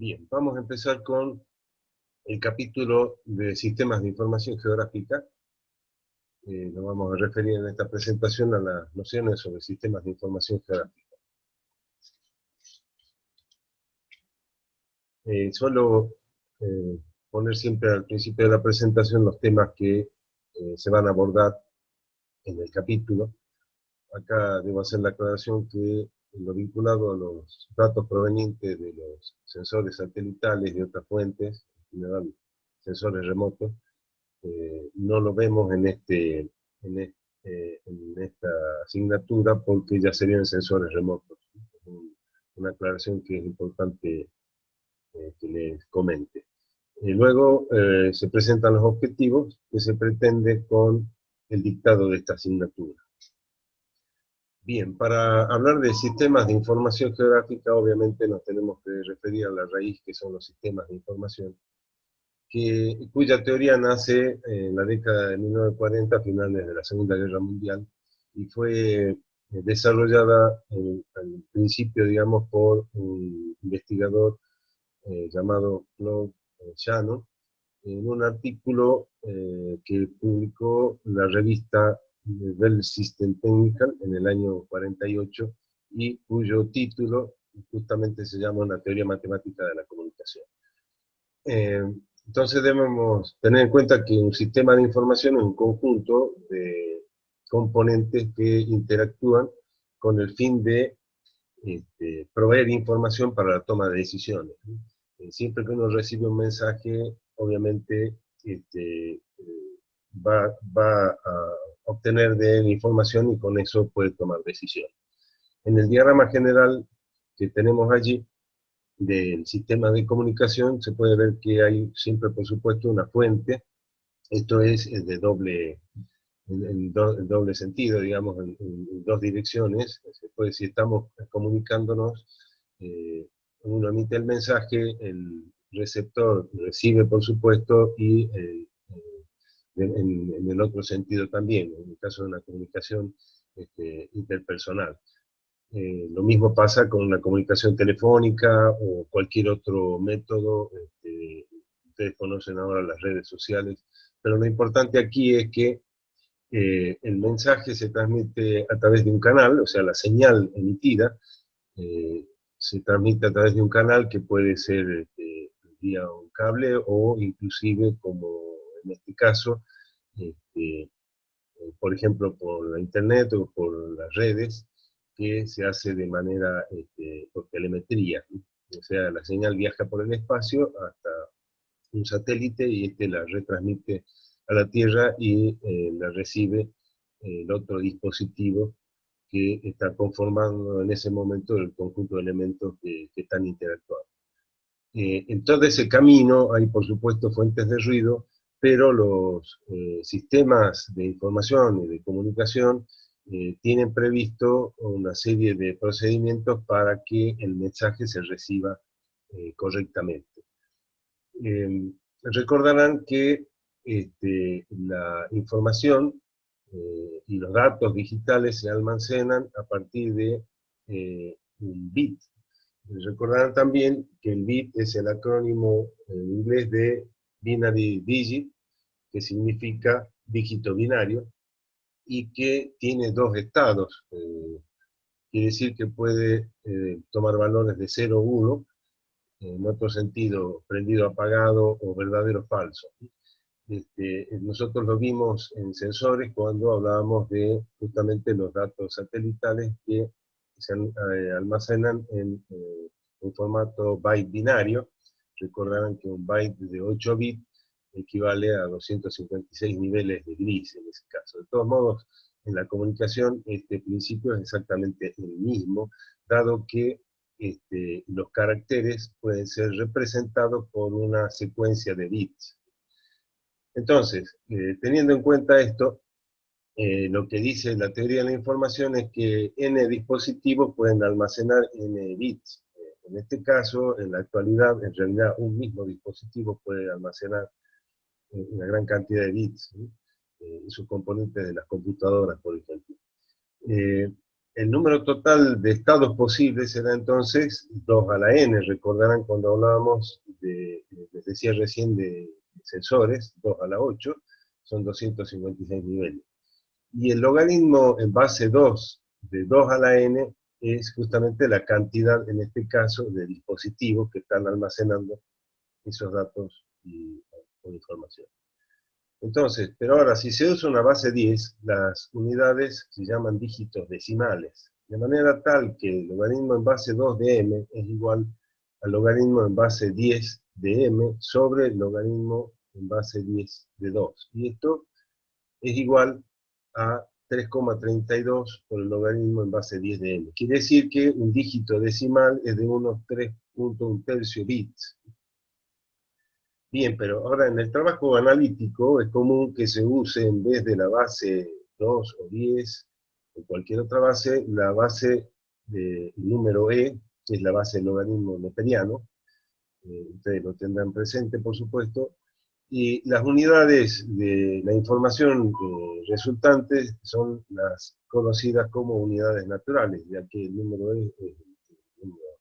Bien, vamos a empezar con el capítulo de sistemas de información geográfica. Nos vamos a referir en esta presentación a las nociones sobre sistemas de información geográfica. Suelo poner siempre al principio de la presentación los temas que se van a abordar en el capítulo. Acá debo hacer la aclaración que en lo vinculado a los datos provenientes de los sensores satelitales y otras fuentes, en general sensores remotos, no lo vemos en esta asignatura porque ya serían sensores remotos. Una aclaración que es importante que les comente. Luego se presentan los objetivos que se pretende con el dictado de esta asignatura. Bien, para hablar de sistemas de información geográfica, obviamente nos tenemos que referir a la raíz que son los sistemas de información, cuya teoría nace en la década de 1940, a finales de la Segunda Guerra Mundial, y fue desarrollada al principio, digamos, por un investigador llamado Claude Shannon, en un artículo que publicó la revista Bell System Technical en el año 48, y cuyo título justamente se llama Una teoría matemática de la comunicación. Entonces debemos tener en cuenta que un sistema de información es un conjunto de componentes que interactúan con el fin de proveer información para la toma de decisiones. Siempre que uno recibe un mensaje, obviamente va a obtener de él información y con eso puede tomar decisiones. En el diagrama general que tenemos allí, del sistema de comunicación, se puede ver que hay siempre, por supuesto, una fuente. Esto es de en doble sentido, digamos, en dos direcciones. Se puede, si estamos comunicándonos, uno emite el mensaje, el receptor recibe, por supuesto, y en el otro sentido también, en el caso de una comunicación interpersonal. Lo mismo pasa con una comunicación telefónica o cualquier otro método. Ustedes conocen ahora las redes sociales, pero lo importante aquí es que el mensaje se transmite a través de un canal, o sea, la señal emitida se transmite a través de un canal que puede ser vía un cable o inclusive, como en este caso, por ejemplo, por la internet o por las redes, que se hace de manera por telemetría. O sea, la señal viaja por el espacio hasta un satélite y la retransmite a la Tierra y la recibe el otro dispositivo que está conformando en ese momento el conjunto de elementos que están interactuando. En todo ese camino hay, por supuesto, fuentes de ruido, pero los sistemas de información y de comunicación tienen previsto una serie de procedimientos para que el mensaje se reciba correctamente. Recordarán que la información y los datos digitales se almacenan a partir de un bit. Recordarán también que el bit es el acrónimo en inglés de binary digit, que significa dígito binario, y que tiene dos estados. Quiere decir que puede tomar valores de 0 o 1, en otro sentido, prendido, apagado o verdadero o falso. Nosotros lo vimos en sensores cuando hablábamos de justamente los datos satelitales que se almacenan en un formato byte binario. Recordarán que un byte de 8 bits equivale a 256 niveles de gris en ese caso. De todos modos, en la comunicación este principio es exactamente el mismo, dado que los caracteres pueden ser representados por una secuencia de bits. Entonces, teniendo en cuenta esto, lo que dice la teoría de la información es que n dispositivos pueden almacenar n bits. En este caso, en la actualidad, en realidad un mismo dispositivo puede almacenar una gran cantidad de bits, y sus componentes de las computadoras, por ejemplo. el número total de estados posibles será entonces 2 a la n. Recordarán cuando hablábamos les decía recién de sensores, 2 a la 8, son 256 niveles. Y el logaritmo en base 2 de 2 a la n es justamente la cantidad, en este caso, de dispositivos que están almacenando esos datos o información. Entonces, pero ahora, si se usa una base 10, las unidades se llaman dígitos decimales, de manera tal que el logaritmo en base 2 de m es igual al logaritmo en base 10 de m sobre el logaritmo en base 10 de 2. Y esto es igual a 3,32 por el logaritmo en base 10 de m. Quiere decir que un dígito decimal es de unos 3,1 bits. Bien, pero ahora en el trabajo analítico es común que se use en vez de la base 2 o 10 o cualquier otra base, la base del número e, que es la base del logaritmo neperiano. Ustedes lo tendrán presente, por supuesto. Y las unidades de la información resultantes son las conocidas como unidades naturales, ya que el número e es el número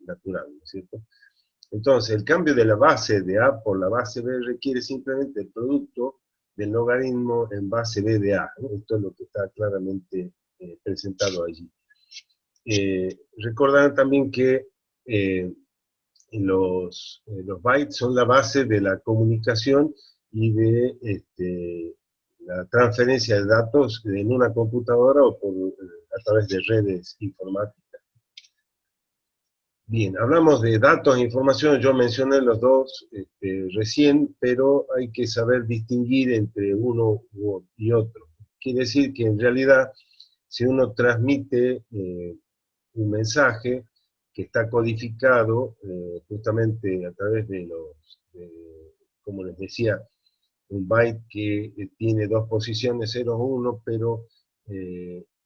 natural, ¿no es cierto? Entonces, el cambio de la base de A por la base B requiere simplemente el producto del logaritmo en base B de A, ¿no? Esto es lo que está claramente presentado allí. Recordarán también que los bytes son la base de la comunicación y de la transferencia de datos en una computadora o a través de redes informáticas. Bien, hablamos de datos e información, yo mencioné los dos recién, pero hay que saber distinguir entre uno y otro. Quiere decir que en realidad, si uno transmite un mensaje que está codificado justamente a través como les decía, un byte que tiene dos posiciones, 0 o 1, pero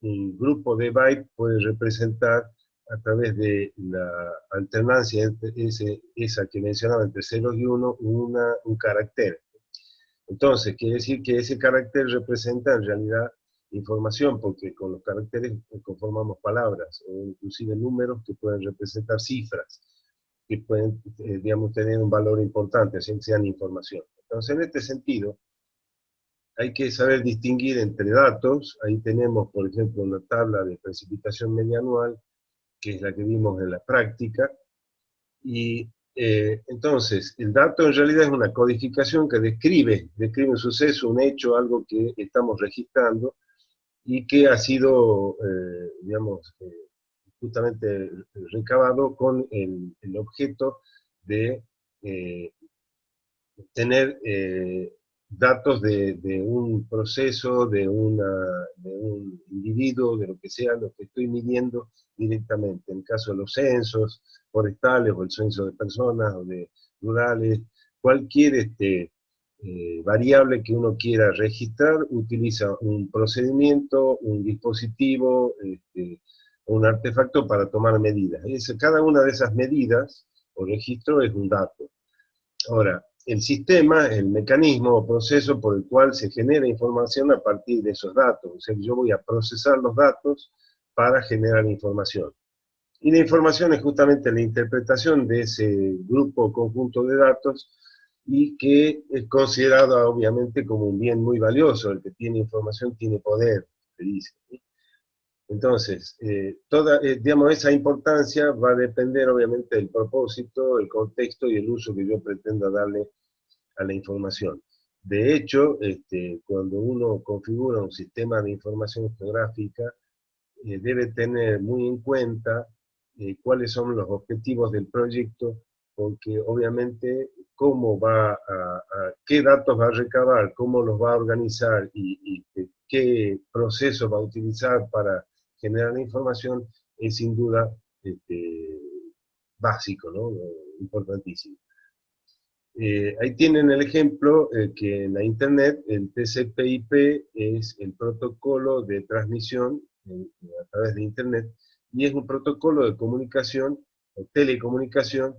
un grupo de bytes puede representar a través de la alternancia esa que mencionaba entre 0 y 1, un carácter. Entonces, quiere decir que ese carácter representa en realidad información, porque con los caracteres conformamos palabras, o inclusive números que pueden representar cifras, que pueden, digamos, tener un valor importante, así que sean información. Entonces, en este sentido, hay que saber distinguir entre datos. Ahí tenemos, por ejemplo, una tabla de precipitación media anual, que es la que vimos en la práctica, y entonces el dato en realidad es una codificación que describe un suceso, un hecho, algo que estamos registrando, y que ha sido, digamos, justamente recabado con el objeto de tener datos de un proceso, de un individuo, de lo que sea, lo que estoy midiendo directamente. En el caso de los censos forestales, o el censo de personas, o de rurales, cualquier variable que uno quiera registrar, utiliza un procedimiento, un dispositivo, un artefacto para tomar medidas. Cada una de esas medidas o registro es un dato. Ahora, el sistema, el mecanismo o proceso por el cual se genera información a partir de esos datos. O sea, yo voy a procesar los datos para generar información. Y la información es justamente la interpretación de ese grupo o conjunto de datos, y que es considerado obviamente como un bien muy valioso. El que tiene información tiene poder, se dice. Entonces, digamos, esa importancia va a depender obviamente del propósito, el contexto y el uso que yo pretenda darle a la información. De hecho, cuando uno configura un sistema de información geográfica, debe tener muy en cuenta cuáles son los objetivos del proyecto, porque obviamente qué datos va a recabar, cómo los va a organizar y qué proceso va a utilizar para generar la información es sin duda básico, ¿no? Importantísimo. Ahí tienen el ejemplo que en la Internet el TCP/IP es el protocolo de transmisión a través de Internet, y es un protocolo de comunicación o telecomunicación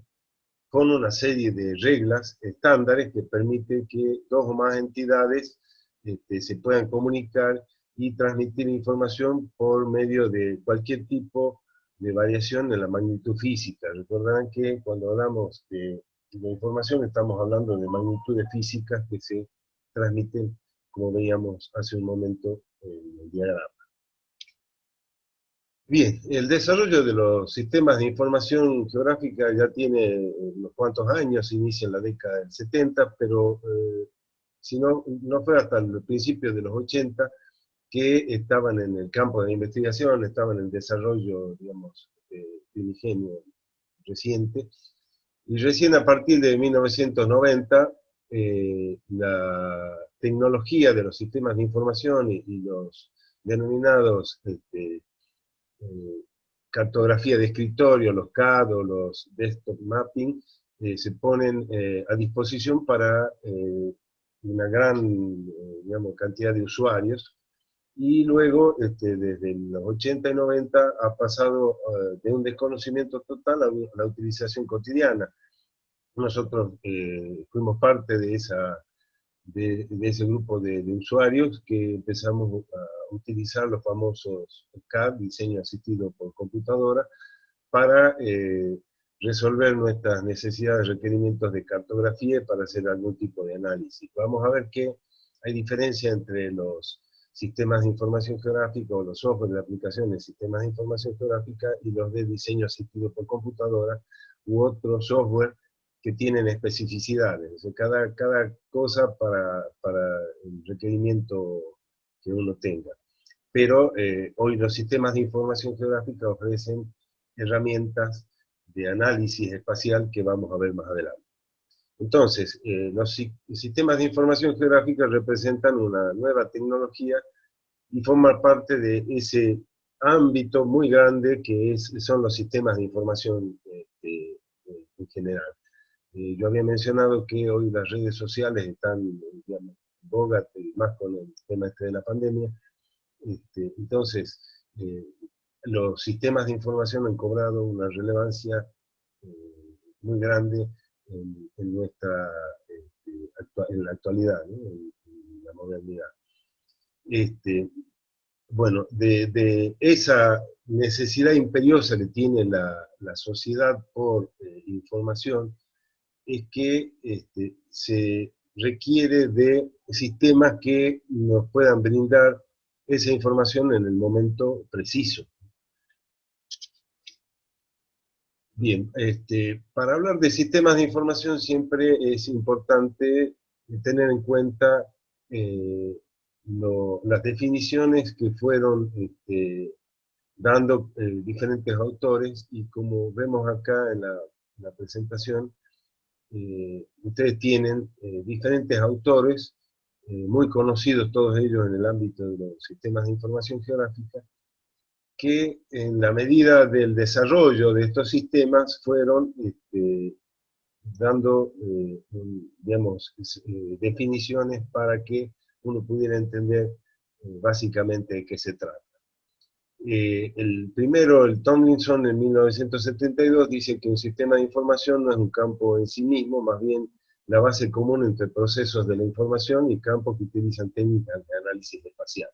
con una serie de reglas estándares que permite que dos o más entidades se puedan comunicar y transmitir información por medio de cualquier tipo de variación en la magnitud física. Recordarán que cuando hablamos de información estamos hablando de magnitudes físicas que se transmiten, como veíamos hace un momento en el diagrama. Bien, el desarrollo de los sistemas de información geográfica ya tiene unos cuantos años, inicia en la década del 70, pero si no fue hasta el principio de los 80 que estaban en el campo de investigación, estaban en desarrollo, digamos, primigenio reciente, y recién a partir de 1990 la tecnología de los sistemas de información y los denominados cartografía de escritorio, los CAD o los desktop mapping, se ponen a disposición para una gran digamos, cantidad de usuarios, y luego desde los 80 y 90 ha pasado de un desconocimiento total a la utilización cotidiana. Nosotros fuimos parte de ese grupo de usuarios que empezamos a utilizar los famosos CAD, diseño asistido por computadora, para resolver nuestras necesidades, requerimientos de cartografía y para hacer algún tipo de análisis. Vamos a ver que hay diferencia entre los sistemas de información geográfica o los software de aplicación de sistemas de información geográfica y los de diseño asistido por computadora u otro software que tienen especificidades. O sea, cada cosa para el requerimiento que uno tenga. Pero hoy los sistemas de información geográfica ofrecen herramientas de análisis espacial que vamos a ver más adelante. Entonces, los sistemas de información geográfica representan una nueva tecnología y forman parte de ese ámbito muy grande que son los sistemas de información en general. Yo había mencionado que hoy las redes sociales están, digamos, en boga, más con el tema de la pandemia. Entonces, los sistemas de información han cobrado una relevancia muy grande en nuestra, en la actualidad, ¿no? En la modernidad. Bueno, de esa necesidad imperiosa que tiene la sociedad por información, es que se requiere de sistemas que nos puedan brindar esa información en el momento preciso. Bien, para hablar de sistemas de información siempre es importante tener en cuenta las definiciones que fueron dando diferentes autores, y como vemos acá en la presentación, ustedes tienen diferentes autores, muy conocidos todos ellos en el ámbito de los sistemas de información geográfica, que en la medida del desarrollo de estos sistemas fueron dando, digamos, definiciones para que uno pudiera entender básicamente de qué se trata. El primero, el Tomlinson, en 1972, dice que un sistema de información no es un campo en sí mismo, más bien la base común entre procesos de la información y campos que utilizan técnicas de análisis espacial.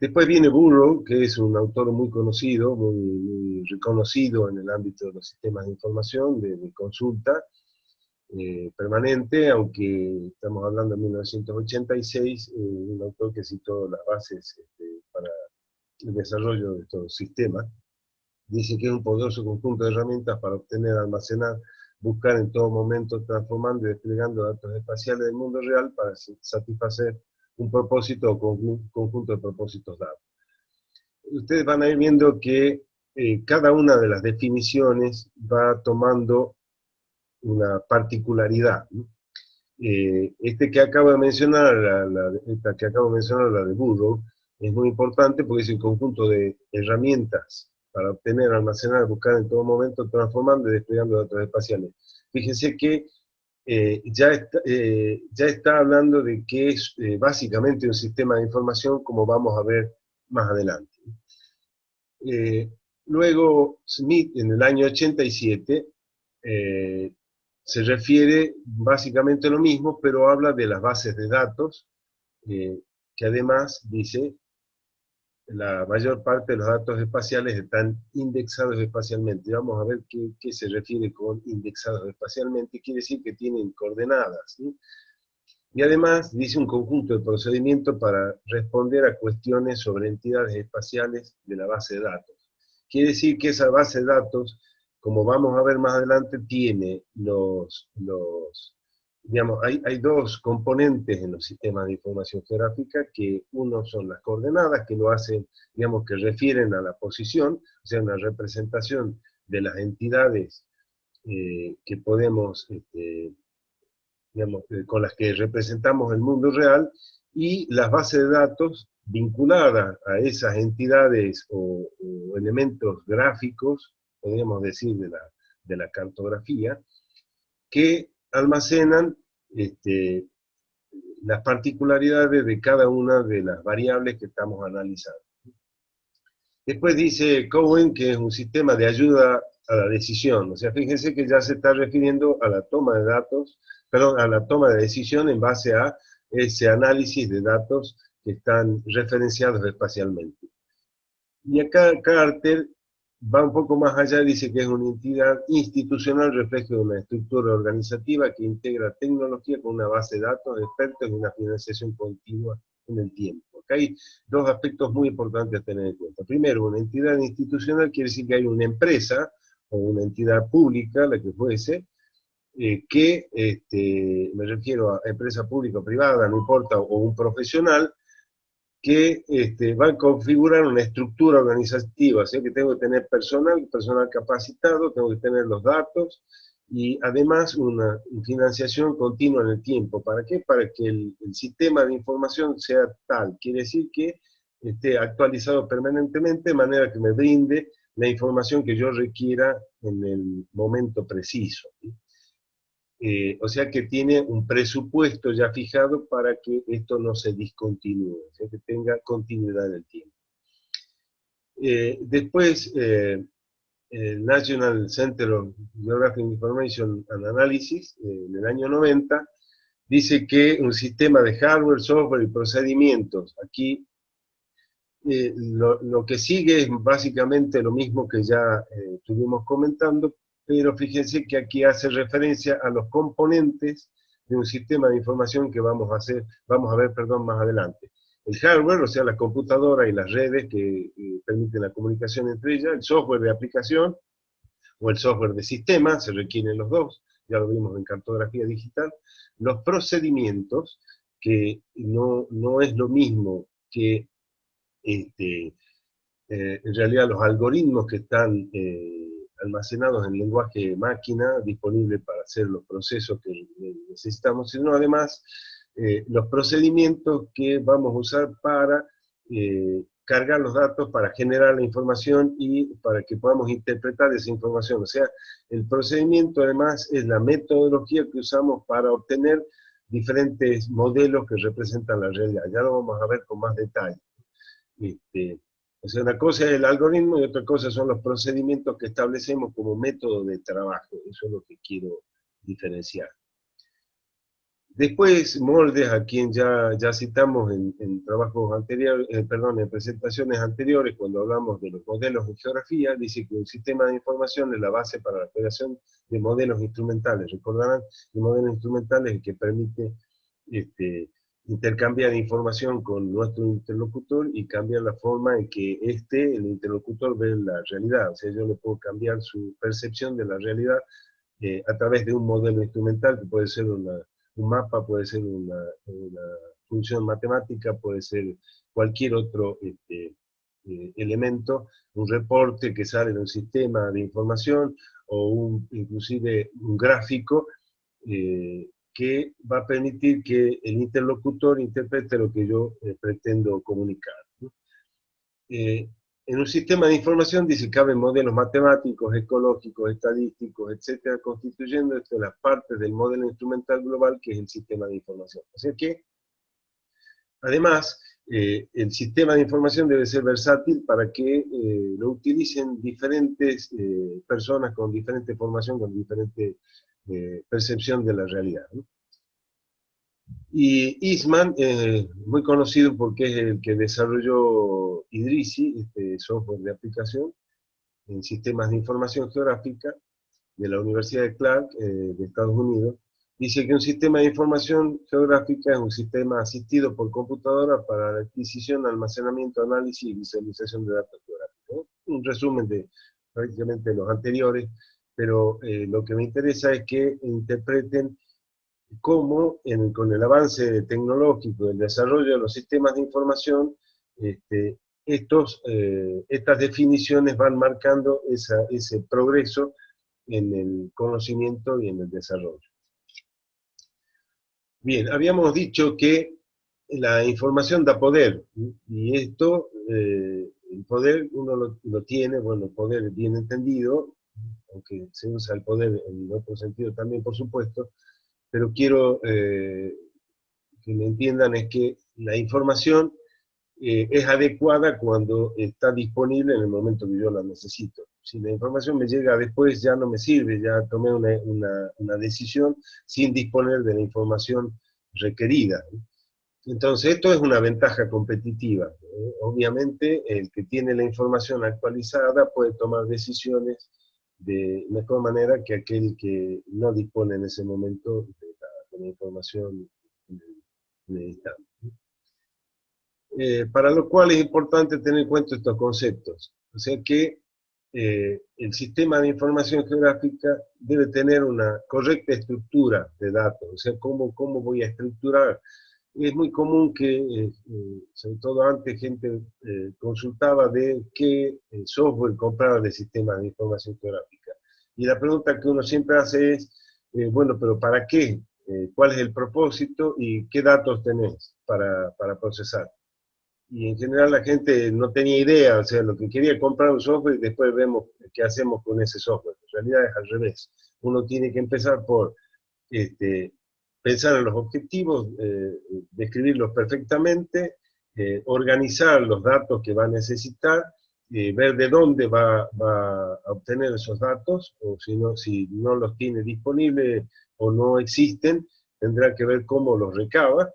Después viene Burrow, que es un autor muy conocido, muy reconocido en el ámbito de los sistemas de información, de consulta permanente, aunque estamos hablando de 1986, un autor que citó las bases para el desarrollo de estos sistemas. Dice que es un poderoso conjunto de herramientas para obtener, almacenar, buscar en todo momento, transformando y desplegando datos espaciales del mundo real para satisfacer un propósito o conjunto de propósitos dados. Ustedes van a ir viendo que cada una de las definiciones va tomando una particularidad, ¿no? Que acabo de mencionar, esta que acabo de mencionar, la de Burrow, es muy importante porque es el conjunto de herramientas para obtener, almacenar, buscar en todo momento, transformando y desplegando datos espaciales. Fíjense que ya está hablando de que es básicamente un sistema de información, como vamos a ver más adelante. Luego Smith, en el año 87, se refiere básicamente a lo mismo, pero habla de las bases de datos, que además dice la mayor parte de los datos espaciales están indexados espacialmente. Y vamos a ver qué se refiere con indexados espacialmente. Quiere decir que tienen coordenadas, ¿sí? Y además dice un conjunto de procedimientos para responder a cuestiones sobre entidades espaciales de la base de datos. Quiere decir que esa base de datos, como vamos a ver más adelante, tiene digamos, hay dos componentes en los sistemas de información geográfica, que uno son las coordenadas, que lo hacen, digamos, que refieren a la posición, o sea, una representación de las entidades que podemos, digamos, con las que representamos el mundo real, y las bases de datos vinculadas a esas entidades o elementos gráficos, podríamos decir, de la cartografía, que almacenan las particularidades de cada una de las variables que estamos analizando. Después dice Cohen que es un sistema de ayuda a la decisión. O sea, fíjense que ya se está refiriendo a la toma de datos, perdón, a la toma de decisión en base a ese análisis de datos que están referenciados espacialmente. Y acá Carter va un poco más allá, dice que es una entidad institucional, reflejo de una estructura organizativa que integra tecnología con una base de datos, expertos y una financiación continua en el tiempo. Acá hay dos aspectos muy importantes a tener en cuenta. Primero, una entidad institucional quiere decir que hay una empresa o una entidad pública, la que fuese, me refiero a empresa pública o privada, no importa, o un profesional, que va a configurar una estructura organizativa, o sea que tengo que tener personal capacitado, tengo que tener los datos, y además una financiación continua en el tiempo. ¿Para qué? Para que el sistema de información sea tal, quiere decir que esté actualizado permanentemente, de manera que me brinde la información que yo requiera en el momento preciso, ¿sí? O sea que tiene un presupuesto ya fijado para que esto no se discontinúe, o sea que tenga continuidad en el tiempo. Después, el National Center of Geographic Information and Analysis, en el año 90, dice que un sistema de hardware, software y procedimientos, aquí lo que sigue es básicamente lo mismo que ya estuvimos comentando, pero fíjense que aquí hace referencia a los componentes de un sistema de información que vamos a ver, más adelante. El hardware, o sea, la computadora y las redes que permiten la comunicación entre ellas, el software de aplicación o el software de sistema, se requieren los dos, ya lo vimos en cartografía digital, los procedimientos, que no es lo mismo que en realidad los algoritmos que están almacenados en lenguaje máquina, disponibles para hacer los procesos que necesitamos, sino además los procedimientos que vamos a usar para cargar los datos, para generar la información y para que podamos interpretar esa información. O sea, el procedimiento además es la metodología que usamos para obtener diferentes modelos que representan la realidad. Ya lo vamos a ver con más detalle. O sea, una cosa es el algoritmo y otra cosa son los procedimientos que establecemos como método de trabajo. Eso es lo que quiero diferenciar. Después, Moldes, a quien ya citamos en trabajos anteriores, en presentaciones anteriores, cuando hablamos de los modelos en geografía, dice que un sistema de información es la base para la creación de modelos instrumentales. Recordarán, el modelo instrumental es el que permite intercambiar información con nuestro interlocutor y cambiar la forma en que el interlocutor, ve la realidad. O sea, yo le puedo cambiar su percepción de la realidad a través de un modelo instrumental, que puede ser un mapa, puede ser una función matemática, puede ser cualquier otro elemento, un reporte que sale de un sistema de información, o inclusive un gráfico, que va a permitir que el interlocutor interprete lo que yo pretendo comunicar, ¿no? En un sistema de información dice que caben modelos matemáticos, ecológicos, estadísticos, etcétera, constituyendo las partes del modelo instrumental global que es el sistema de información. O sea que, además, el sistema de información debe ser versátil para que lo utilicen diferentes personas con diferente formación, con diferente percepción de la realidad, ¿no? Y Eastman, muy conocido porque es el que desarrolló Idrisi, este software de aplicación en sistemas de información geográfica de la Universidad de Clark, de Estados Unidos, dice que un sistema de información geográfica es un sistema asistido por computadora para la adquisición, almacenamiento, análisis y visualización de datos geográficos. Un resumen de prácticamente los anteriores, pero lo que me interesa es que interpreten cómo con el avance tecnológico, el desarrollo de los sistemas de información, estas definiciones van marcando ese progreso en el conocimiento y en el desarrollo. Bien, habíamos dicho que la información da poder, y esto, el poder uno lo tiene, bueno, poder bien entendido, aunque se usa el poder en otro sentido también, por supuesto, pero quiero que me entiendan es que la información es adecuada cuando está disponible en el momento que yo la necesito. Si la información me llega después ya no me sirve, ya tomé una decisión sin disponer de la información requerida. Entonces esto es una ventaja competitiva. Obviamente el que tiene la información actualizada puede tomar decisiones de mejor manera que aquel que no dispone en ese momento de la información en el instante. Para lo cual es importante tener en cuenta estos conceptos. O sea que el sistema de información geográfica debe tener una correcta estructura de datos, o sea, cómo voy a estructurar. Es muy común que, sobre todo antes, gente consultaba de qué software comprar de sistemas de información geográfica. Y la pregunta que uno siempre hace es, bueno, pero ¿para qué? ¿Cuál es el propósito y qué datos tenés para procesar? Y en general la gente no tenía idea, o sea, lo que quería comprar un software y después vemos qué hacemos con ese software. En realidad es al revés. Uno tiene que empezar por pensar en los objetivos, describirlos perfectamente, organizar los datos que va a necesitar, ver de dónde va a obtener esos datos, o si no los tiene disponibles o no existen, tendrá que ver cómo los recaba,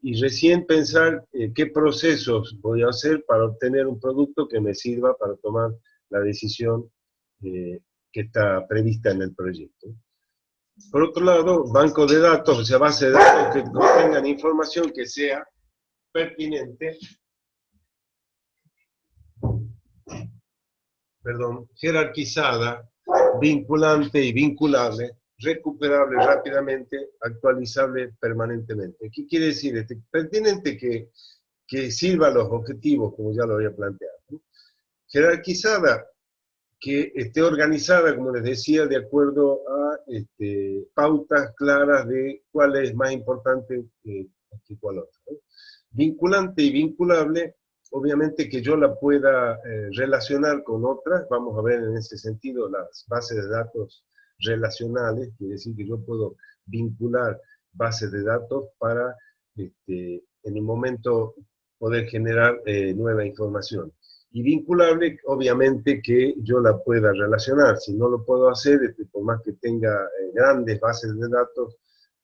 y recién pensar qué procesos voy a hacer para obtener un producto que me sirva para tomar la decisión que está prevista en el proyecto. Por otro lado, banco de datos, o sea, base de datos que contengan información que sea pertinente, jerarquizada, vinculante y vinculable, recuperable rápidamente, actualizable permanentemente. ¿Qué quiere decir? Pertinente que sirva a los objetivos, como ya lo había planteado. Jerarquizada, que esté organizada, como les decía, de acuerdo a pautas claras de cuál es más importante que cuál otro. Vinculante y vinculable, obviamente que yo la pueda relacionar con otras, vamos a ver en ese sentido las bases de datos relacionales, quiere decir que yo puedo vincular bases de datos para en el momento poder generar nueva información. Y vinculable, obviamente que yo la pueda relacionar. Si no lo puedo hacer, por más que tenga grandes bases de datos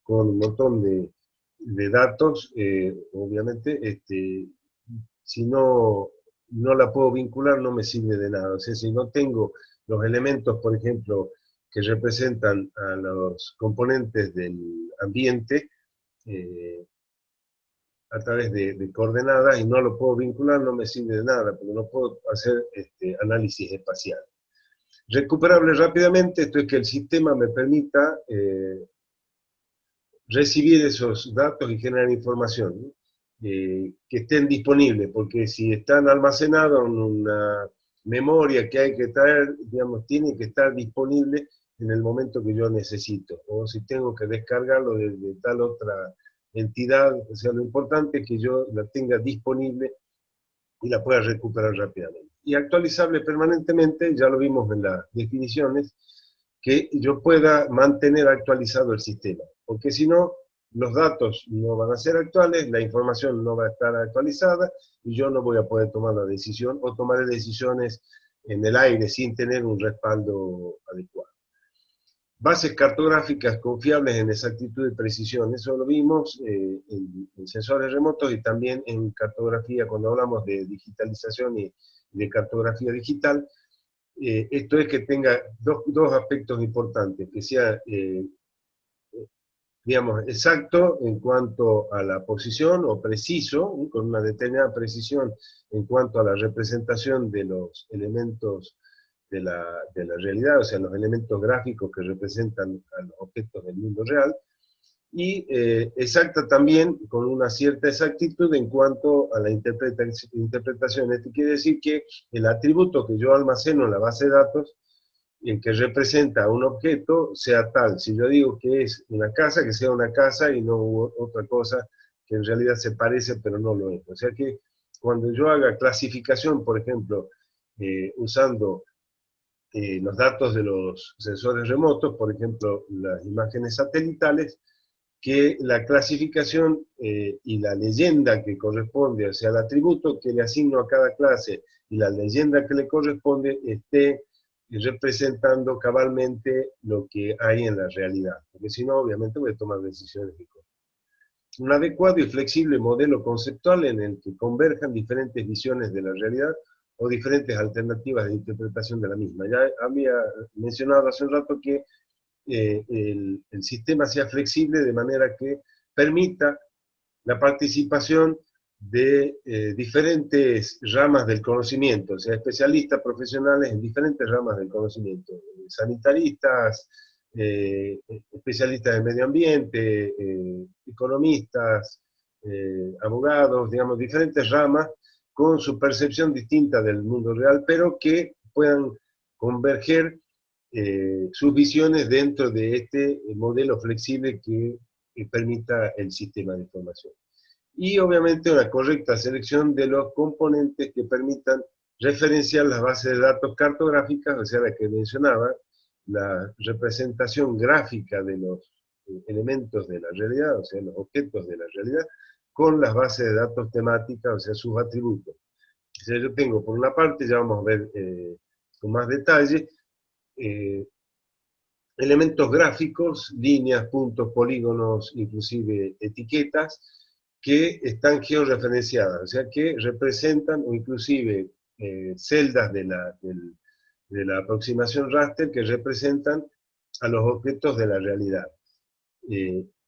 con un montón de datos, obviamente, si no la puedo vincular, no me sirve de nada. O sea, si no tengo los elementos, por ejemplo, que representan a los componentes del ambiente, a través de coordenadas y no lo puedo vincular, no me sirve de nada, porque no puedo hacer análisis espacial. Recuperable rápidamente, esto es que el sistema me permita recibir esos datos y generar información, ¿no? Que estén disponibles, porque si están almacenados en una memoria que hay que traer, digamos, tiene que estar disponible en el momento que yo necesito, o si tengo que descargarlo de tal otra entidad, o sea, lo importante es que yo la tenga disponible y la pueda recuperar rápidamente. Y actualizable permanentemente, ya lo vimos en las definiciones, que yo pueda mantener actualizado el sistema, porque si no, los datos no van a ser actuales, la información no va a estar actualizada y yo no voy a poder tomar la decisión o tomar decisiones en el aire sin tener un respaldo adecuado. bases cartográficas confiables en exactitud y precisión. Eso lo vimos en sensores remotos y también en cartografía, cuando hablamos de digitalización y de cartografía digital. Esto es que tenga dos aspectos importantes, que sea, digamos, exacto en cuanto a la posición, o preciso, con una determinada precisión en cuanto a la representación de los elementos de la realidad, o sea, los elementos gráficos que representan a los objetos del mundo real, y exacta también con una cierta exactitud en cuanto a la interpretación. Esto quiere decir que el atributo que yo almaceno en la base de datos, en que representa un objeto, sea tal. Si yo digo que es una casa, que sea una casa y no otra cosa que en realidad se parece pero no lo es. O sea que cuando yo haga clasificación, por ejemplo, usando los datos de los sensores remotos, por ejemplo, las imágenes satelitales, que la clasificación y la leyenda que corresponde, o sea, el atributo que le asigno a cada clase y la leyenda que le corresponde, esté representando cabalmente lo que hay en la realidad, porque si no, obviamente voy a tomar decisiones de cosas. Un adecuado y flexible modelo conceptual en el que converjan diferentes visiones de la realidad o diferentes alternativas de interpretación de la misma. Ya había mencionado hace un rato que el sistema sea flexible de manera que permita la participación de diferentes ramas del conocimiento, o sea, especialistas profesionales en diferentes ramas del conocimiento, sanitaristas, especialistas en medio ambiente, economistas, abogados, digamos, diferentes ramas con su percepción distinta del mundo real, pero que puedan converger sus visiones dentro de este modelo flexible que permita el sistema de información. Y obviamente una correcta selección de los componentes que permitan referenciar las bases de datos cartográficas, o sea, la que mencionaba, la representación gráfica de los elementos de la realidad, o sea, los objetos de la realidad, con las bases de datos temáticas, o sea, sus atributos. O sea, yo tengo, por una parte, ya vamos a ver con más detalle, elementos gráficos, líneas, puntos, polígonos, inclusive etiquetas, que están georreferenciadas, o sea, que representan, o inclusive celdas de la aproximación raster que representan a los objetos de la realidad.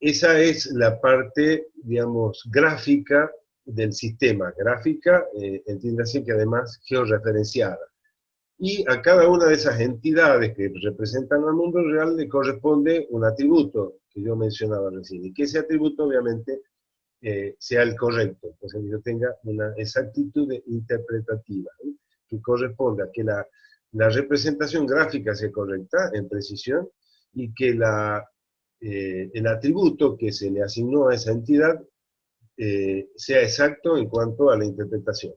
Esa es la parte, digamos, gráfica del sistema. Gráfica, entiéndase que además georreferenciada. Y a cada una de esas entidades que representan al mundo real le corresponde un atributo que yo mencionaba recién, y que ese atributo obviamente sea el correcto, entonces que yo tenga una exactitud interpretativa, ¿no? Que corresponda a que la representación gráfica sea correcta, en precisión, y que el atributo que se le asignó a esa entidad sea exacto en cuanto a la interpretación.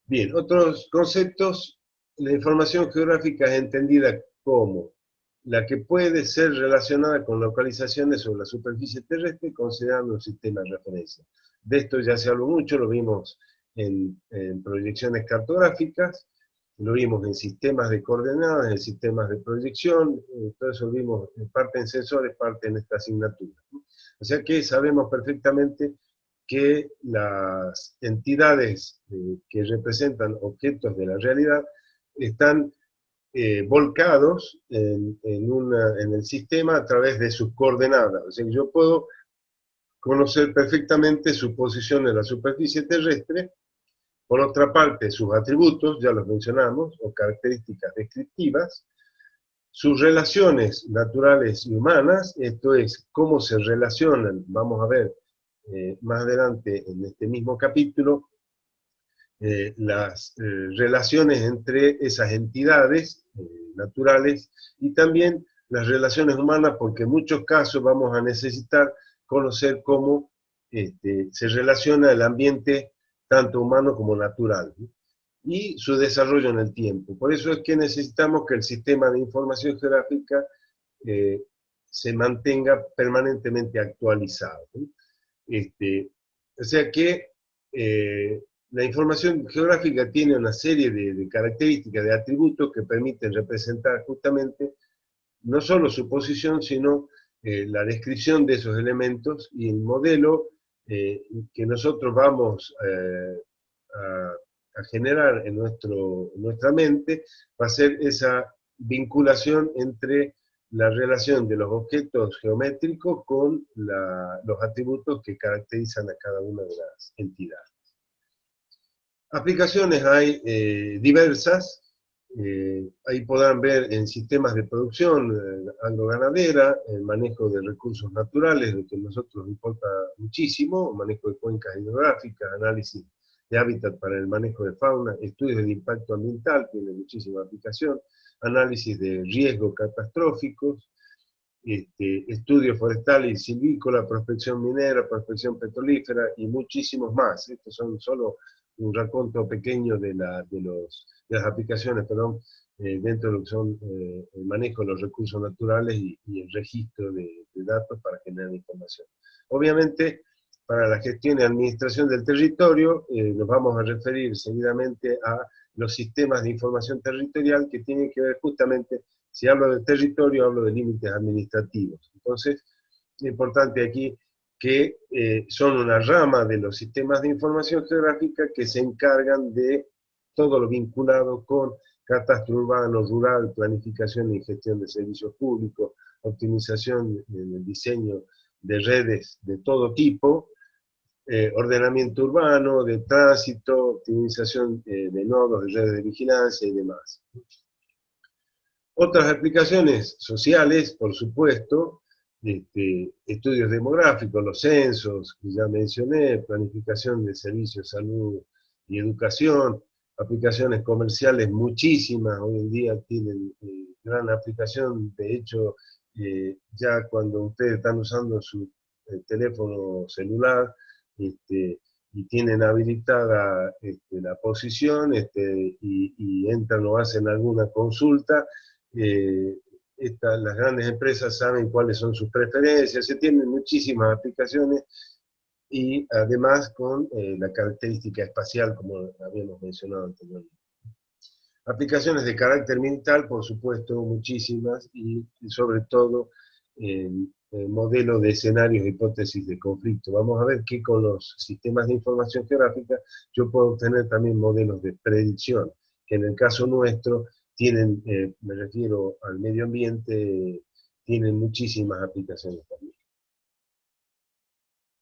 Bien, otros conceptos. La información geográfica es entendida como la que puede ser relacionada con localizaciones sobre la superficie terrestre considerando un sistema de referencia. De esto ya se habló mucho, lo vimos en proyecciones cartográficas, lo vimos en sistemas de coordenadas, en sistemas de proyección, todo eso lo vimos en parte en sensores, parte en esta asignatura. O sea que sabemos perfectamente que las entidades que representan objetos de la realidad están volcados en el sistema a través de sus coordenadas. O sea, yo puedo conocer perfectamente su posición en la superficie terrestre. Por otra parte, sus atributos, ya los mencionamos, o características descriptivas, sus relaciones naturales y humanas, esto es, cómo se relacionan, vamos a ver más adelante en este mismo capítulo, las relaciones entre esas entidades naturales y también las relaciones humanas, porque en muchos casos vamos a necesitar conocer cómo se relaciona el ambiente tanto humano como natural, ¿no? Y su desarrollo en el tiempo. Por eso es que necesitamos que el sistema de información geográfica se mantenga permanentemente actualizado, ¿no? O sea que la información geográfica tiene una serie de características, de atributos que permiten representar justamente no solo su posición, sino la descripción de esos elementos y el modelo que nosotros vamos a generar en nuestra mente va a ser esa vinculación entre la relación de los objetos geométricos con los atributos que caracterizan a cada una de las entidades. Aplicaciones hay diversas, ahí podrán ver en sistemas de producción agroganadera, el manejo de recursos naturales, lo que a nosotros nos importa muchísimo, manejo de cuencas hidrográficas, análisis de hábitat para el manejo de fauna, estudios de impacto ambiental, tiene muchísima aplicación, análisis de riesgos catastróficos, estudio forestal y silvícola, prospección minera, prospección petrolífera y muchísimos más. Estos son solo un raconto pequeño de las aplicaciones, perdón, dentro de lo que son el manejo de los recursos naturales y el registro de datos para generar información. Obviamente, para la gestión y administración del territorio, nos vamos a referir seguidamente a los sistemas de información territorial que tienen que ver justamente, si hablo de territorio, hablo de límites administrativos. Entonces, es importante aquí que son una rama de los sistemas de información geográfica que se encargan de todo lo vinculado con catastro urbano, rural, planificación y gestión de servicios públicos, optimización en el diseño de redes de todo tipo, ordenamiento urbano, de tránsito, optimización de nodos, de redes de vigilancia y demás. Otras aplicaciones sociales, por supuesto, estudios demográficos, los censos, que ya mencioné, planificación de servicios, salud y educación, aplicaciones comerciales muchísimas, hoy en día tienen gran aplicación, de hecho, ya cuando ustedes están usando su teléfono celular, y tienen habilitada la posición, y entran o hacen alguna consulta, las grandes empresas saben cuáles son sus preferencias, se tienen muchísimas aplicaciones y además con la característica espacial, como habíamos mencionado anteriormente. Aplicaciones de carácter militar, por supuesto, muchísimas, y sobre todo modelo de escenarios e hipótesis de conflicto. Vamos a ver que con los sistemas de información geográfica yo puedo obtener también modelos de predicción, que en el caso nuestro tienen, me refiero al medio ambiente, tienen muchísimas aplicaciones también.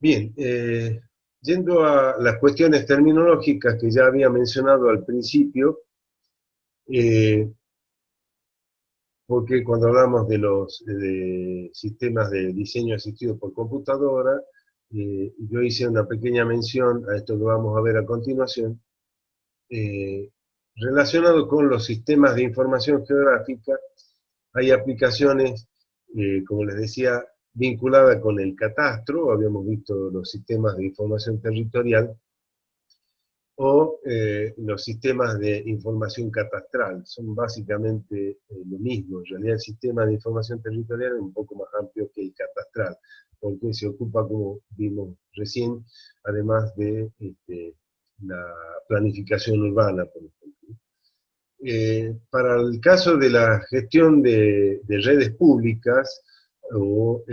Bien, yendo a las cuestiones terminológicas que ya había mencionado al principio, porque cuando hablamos de los sistemas de diseño asistido por computadora, yo hice una pequeña mención a esto que vamos a ver a continuación, relacionado con los sistemas de información geográfica. Hay aplicaciones, como les decía, vinculadas con el catastro, habíamos visto los sistemas de información territorial, o los sistemas de información catastral, son básicamente lo mismo. En realidad el sistema de información territorial es un poco más amplio que el catastral, porque se ocupa, como vimos recién, además de la planificación urbana, por ejemplo. Para el caso de la gestión de redes públicas, o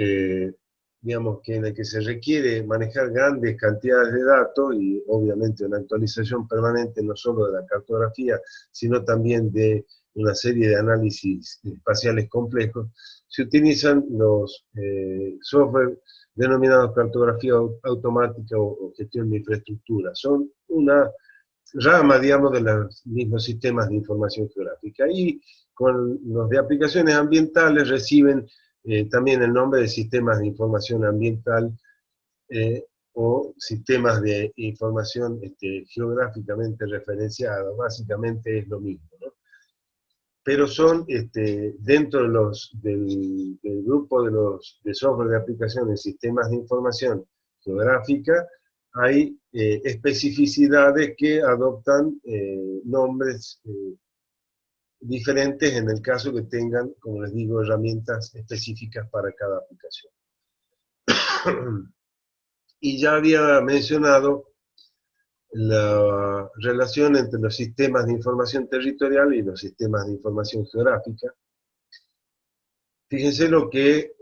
digamos que en el que se requiere manejar grandes cantidades de datos y obviamente una actualización permanente no solo de la cartografía, sino también de una serie de análisis espaciales complejos, se utilizan los software denominados cartografía automática o gestión de infraestructura. Son una rama, digamos, de los mismos sistemas de información geográfica. Y con los de aplicaciones ambientales reciben también el nombre de sistemas de información ambiental o sistemas de información geográficamente referenciada. Básicamente es lo mismo, ¿no? Pero son, dentro del grupo de software de aplicaciones, sistemas de información geográfica, hay especificidades que adoptan nombres diferentes en el caso que tengan, como les digo, herramientas específicas para cada aplicación. Y ya había mencionado la relación entre los sistemas de información territorial y los sistemas de información geográfica. Fíjense lo que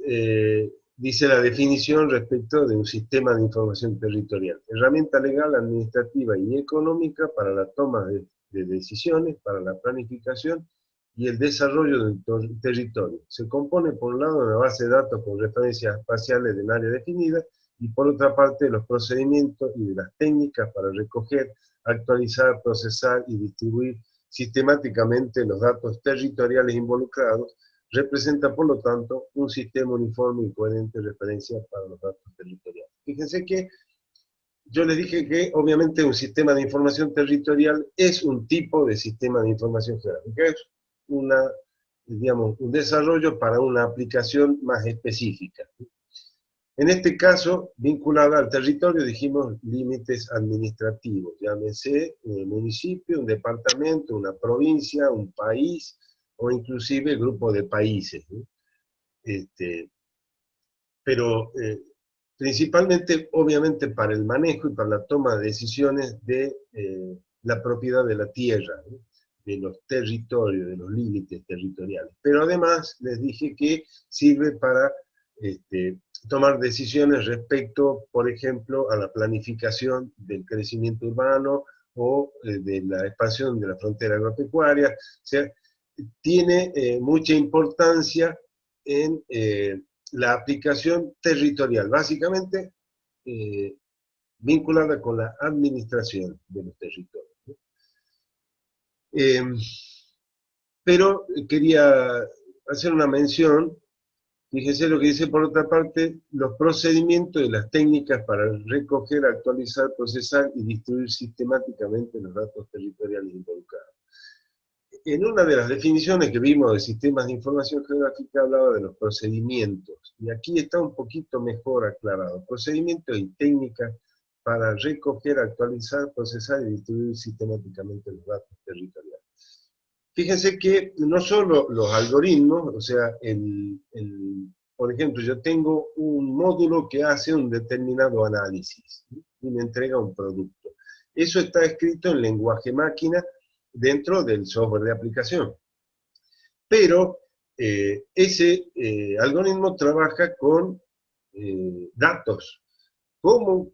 dice la definición respecto de un sistema de información territorial. Herramienta legal, administrativa y económica para la toma de decisiones, para la planificación y el desarrollo del territorio. Se compone, por un lado, de una base de datos con referencias espaciales del área definida, y por otra parte, de los procedimientos y de las técnicas para recoger, actualizar, procesar y distribuir sistemáticamente los datos territoriales involucrados. Representa, por lo tanto, un sistema uniforme y coherente de referencia para los datos territoriales. Fíjense que yo les dije que, obviamente, un sistema de información territorial es un tipo de sistema de información geográfica, es digamos, un desarrollo para una aplicación más específica. En este caso, vinculada al territorio, dijimos límites administrativos, llámese un municipio, un departamento, una provincia, un país, o inclusive grupo de países, ¿no? Pero principalmente, obviamente, para el manejo y para la toma de decisiones de la propiedad de la tierra, ¿no? De los territorios, de los límites territoriales. Pero además les dije que sirve para tomar decisiones respecto, por ejemplo, a la planificación del crecimiento urbano o de la expansión de la frontera agropecuaria. O sea, tiene mucha importancia en la aplicación territorial, básicamente vinculada con la administración de los territorios. Pero quería hacer una mención. Fíjense lo que dice por otra parte: los procedimientos y las técnicas para recoger, actualizar, procesar y distribuir sistemáticamente los datos territoriales involucrados. En una de las definiciones que vimos de sistemas de información geográfica hablaba de los procedimientos, y aquí está un poquito mejor aclarado: procedimientos y técnicas para recoger, actualizar, procesar y distribuir sistemáticamente los datos territoriales. Fíjense que no solo los algoritmos, o sea, por ejemplo, yo tengo un módulo que hace un determinado análisis y me entrega un producto. Eso está escrito en lenguaje máquina dentro del software de aplicación. Pero ese algoritmo trabaja con datos. ¿Cómo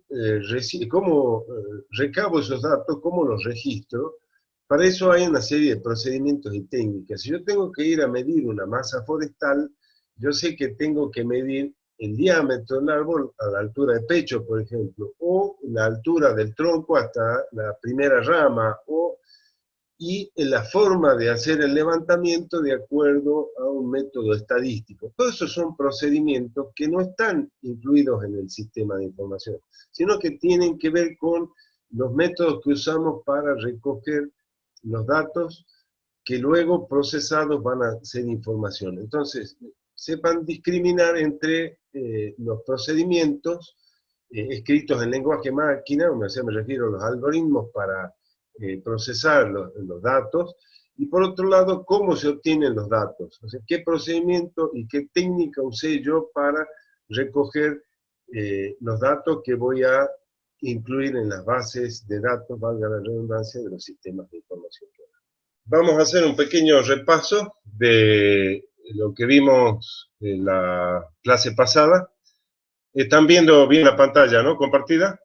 recabo esos datos? ¿Cómo los registro? Para eso hay una serie de procedimientos y técnicas. Si yo tengo que ir a medir una masa forestal, yo sé que tengo que medir el diámetro del árbol a la altura de pecho, por ejemplo, o la altura del tronco hasta la primera rama, y la forma de hacer el levantamiento de acuerdo a un método estadístico. Todos esos son procedimientos que no están incluidos en el sistema de información, sino que tienen que ver con los métodos que usamos para recoger los datos que luego procesados van a ser información. Entonces, sepan discriminar entre los procedimientos escritos en lenguaje máquina, o sea, me refiero a los algoritmos para procesar los datos, y por otro lado, cómo se obtienen los datos, o sea, qué procedimiento y qué técnica usé yo para recoger los datos que voy a incluir en las bases de datos, valga la redundancia, de los sistemas de información. Vamos a hacer un pequeño repaso de lo que vimos en la clase pasada. ¿Están viendo bien la pantalla, no? ¿Compartida?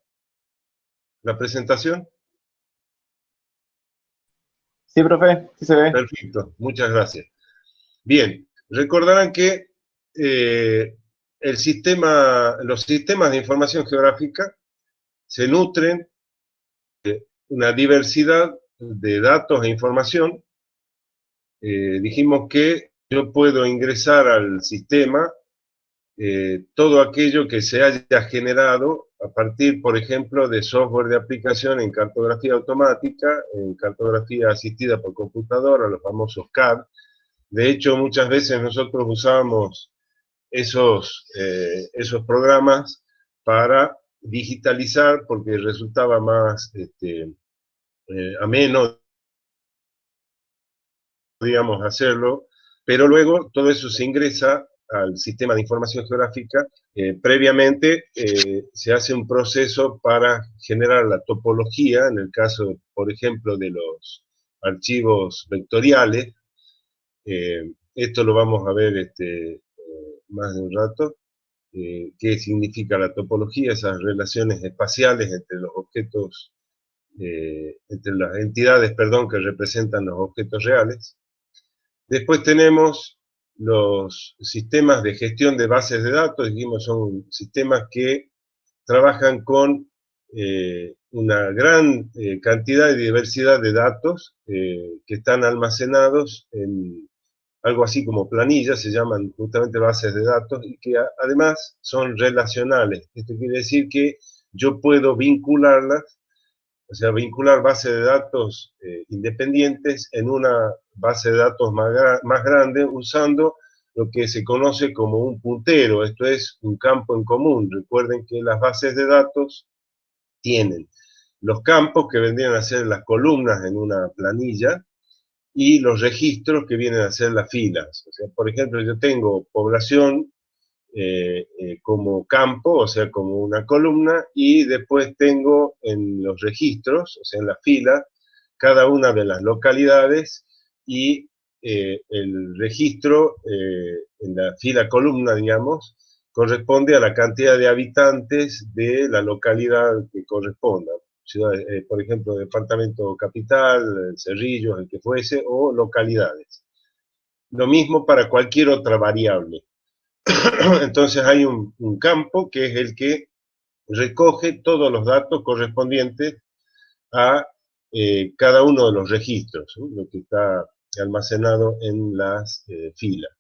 ¿La presentación? Sí, profe, sí se ve. Perfecto, muchas gracias. Bien, recordarán que los sistemas de información geográfica se nutren de una diversidad de datos e información. Dijimos que yo puedo ingresar al sistema todo aquello que se haya generado a partir, por ejemplo, de software de aplicación en cartografía automática, en cartografía asistida por computadora, los famosos CAD. De hecho, muchas veces nosotros usábamos esos programas para digitalizar, porque resultaba más ameno, digamos, hacerlo, pero luego todo eso se ingresa al sistema de información geográfica, previamente se hace un proceso para generar la topología, en el caso, por ejemplo, de los archivos vectoriales. Esto lo vamos a ver más de un rato. Qué significa la topología, esas relaciones espaciales entre los objetos, entre las entidades, perdón, que representan los objetos reales. Después tenemos los sistemas de gestión de bases de datos, dijimos, son sistemas que trabajan con una gran cantidad y diversidad de datos que están almacenados en algo así como planillas, se llaman justamente bases de datos, y que además son relacionales. Esto quiere decir que yo puedo vincularlas, o sea, vincular bases de datos independientes en una base de datos más grande usando lo que se conoce como un puntero, esto es un campo en común. Recuerden que las bases de datos tienen los campos que vendrían a ser las columnas en una planilla, y los registros que vienen a ser las filas. O sea, por ejemplo, yo tengo población como campo, o sea, como una columna, y después tengo en los registros, o sea, en la fila, cada una de las localidades, y el registro en la fila columna, digamos, corresponde a la cantidad de habitantes de la localidad que corresponda. Ciudades, por ejemplo, departamento capital, Cerrillos, el que fuese, o localidades. Lo mismo para cualquier otra variable. Entonces hay un campo que es el que recoge todos los datos correspondientes a cada uno de los registros, ¿no? Lo que está almacenado en las filas.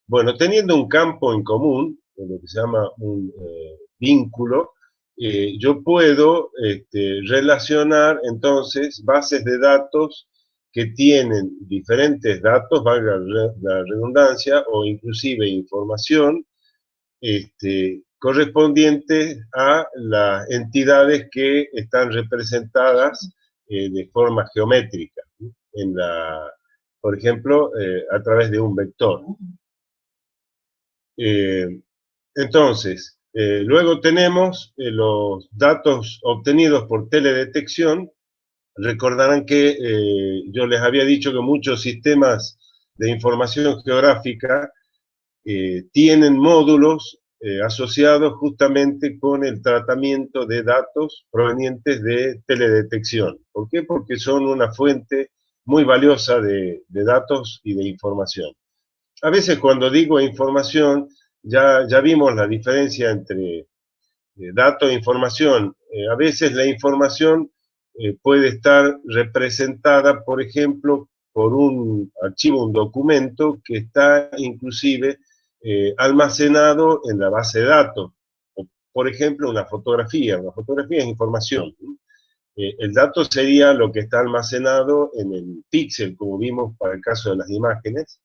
Bueno, teniendo un campo en común, lo que se llama un vínculo, yo puedo relacionar entonces bases de datos que tienen diferentes datos, valga la redundancia, o inclusive información correspondiente a las entidades que están representadas de forma geométrica, ¿no? Por ejemplo, a través de un vector. Entonces, luego tenemos los datos obtenidos por teledetección. Recordarán que yo les había dicho que muchos sistemas de información geográfica tienen módulos asociados justamente con el tratamiento de datos provenientes de teledetección. ¿Por qué? Porque son una fuente muy valiosa de datos y de información. A veces cuando digo información, ya vimos la diferencia entre datos e información. A veces la información puede estar representada, por ejemplo, por un archivo, un documento que está inclusive almacenado en la base de datos. O, por ejemplo, una fotografía. Una fotografía es información. El dato sería lo que está almacenado en el píxel, como vimos para el caso de las imágenes.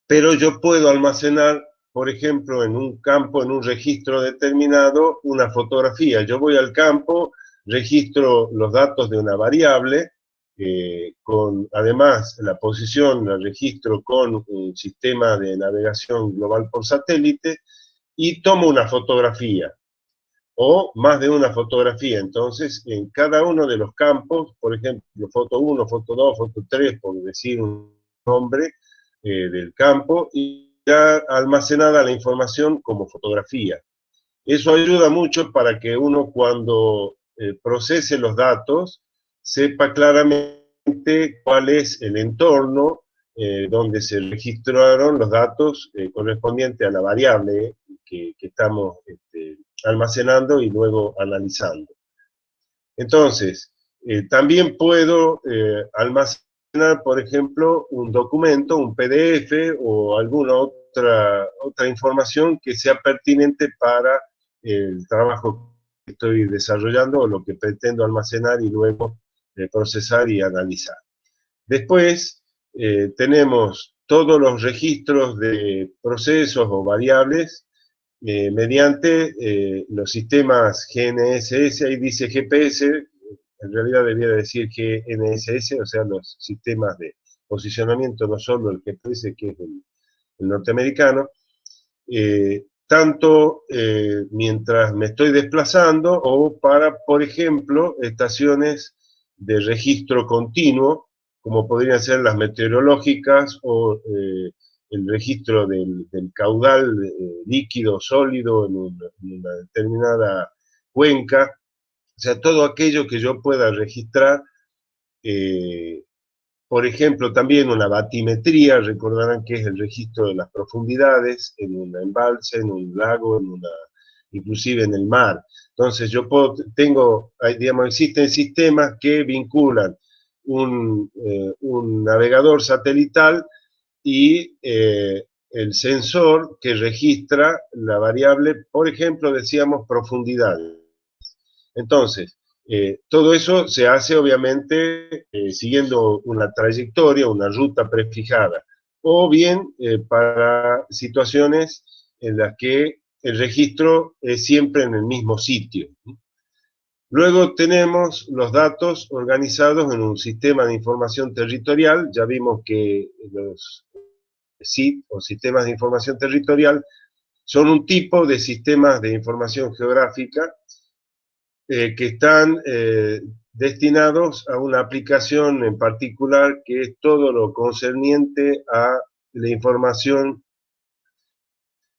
Pero yo puedo almacenar, por ejemplo, en un campo, en un registro determinado, una fotografía. Yo voy al campo, registro los datos de una variable, además la posición la registro con un sistema de navegación global por satélite, y tomo una fotografía, o más de una fotografía. Entonces, en cada uno de los campos, por ejemplo, foto 1, foto 2, foto 3, por decir un nombre del campo, y ya almacenada la información como fotografía. Eso ayuda mucho para que uno, cuando procese los datos, sepa claramente cuál es el entorno donde se registraron los datos correspondientes a la variable que estamos almacenando y luego analizando. Entonces, también puedo almacenar, por ejemplo, un documento, un PDF o alguna otra información que sea pertinente para el trabajo que estoy desarrollando o lo que pretendo almacenar y luego procesar y analizar. Después tenemos todos los registros de procesos o variables mediante los sistemas GNSS, ahí dice GPS, en realidad debiera decir GNSS, o sea, los sistemas de posicionamiento no solo el GPS, que es el norteamericano, tanto mientras me estoy desplazando o para, por ejemplo, estaciones de registro continuo, como podrían ser las meteorológicas o el registro del caudal líquido, sólido en una determinada cuenca, o sea, todo aquello que yo pueda registrar. Por ejemplo, también una batimetría, recordarán que es el registro de las profundidades en un embalse, en un lago, inclusive en el mar. Entonces yo digamos, existen sistemas que vinculan un navegador satelital y el sensor que registra la variable, por ejemplo, decíamos profundidad. Entonces, todo eso se hace obviamente siguiendo una trayectoria, una ruta prefijada, o bien para situaciones en las que el registro es siempre en el mismo sitio. Luego tenemos los datos organizados en un sistema de información territorial. Ya vimos que los SIT o sistemas de información territorial son un tipo de sistemas de información geográfica que están destinados a una aplicación en particular que es todo lo concerniente a la información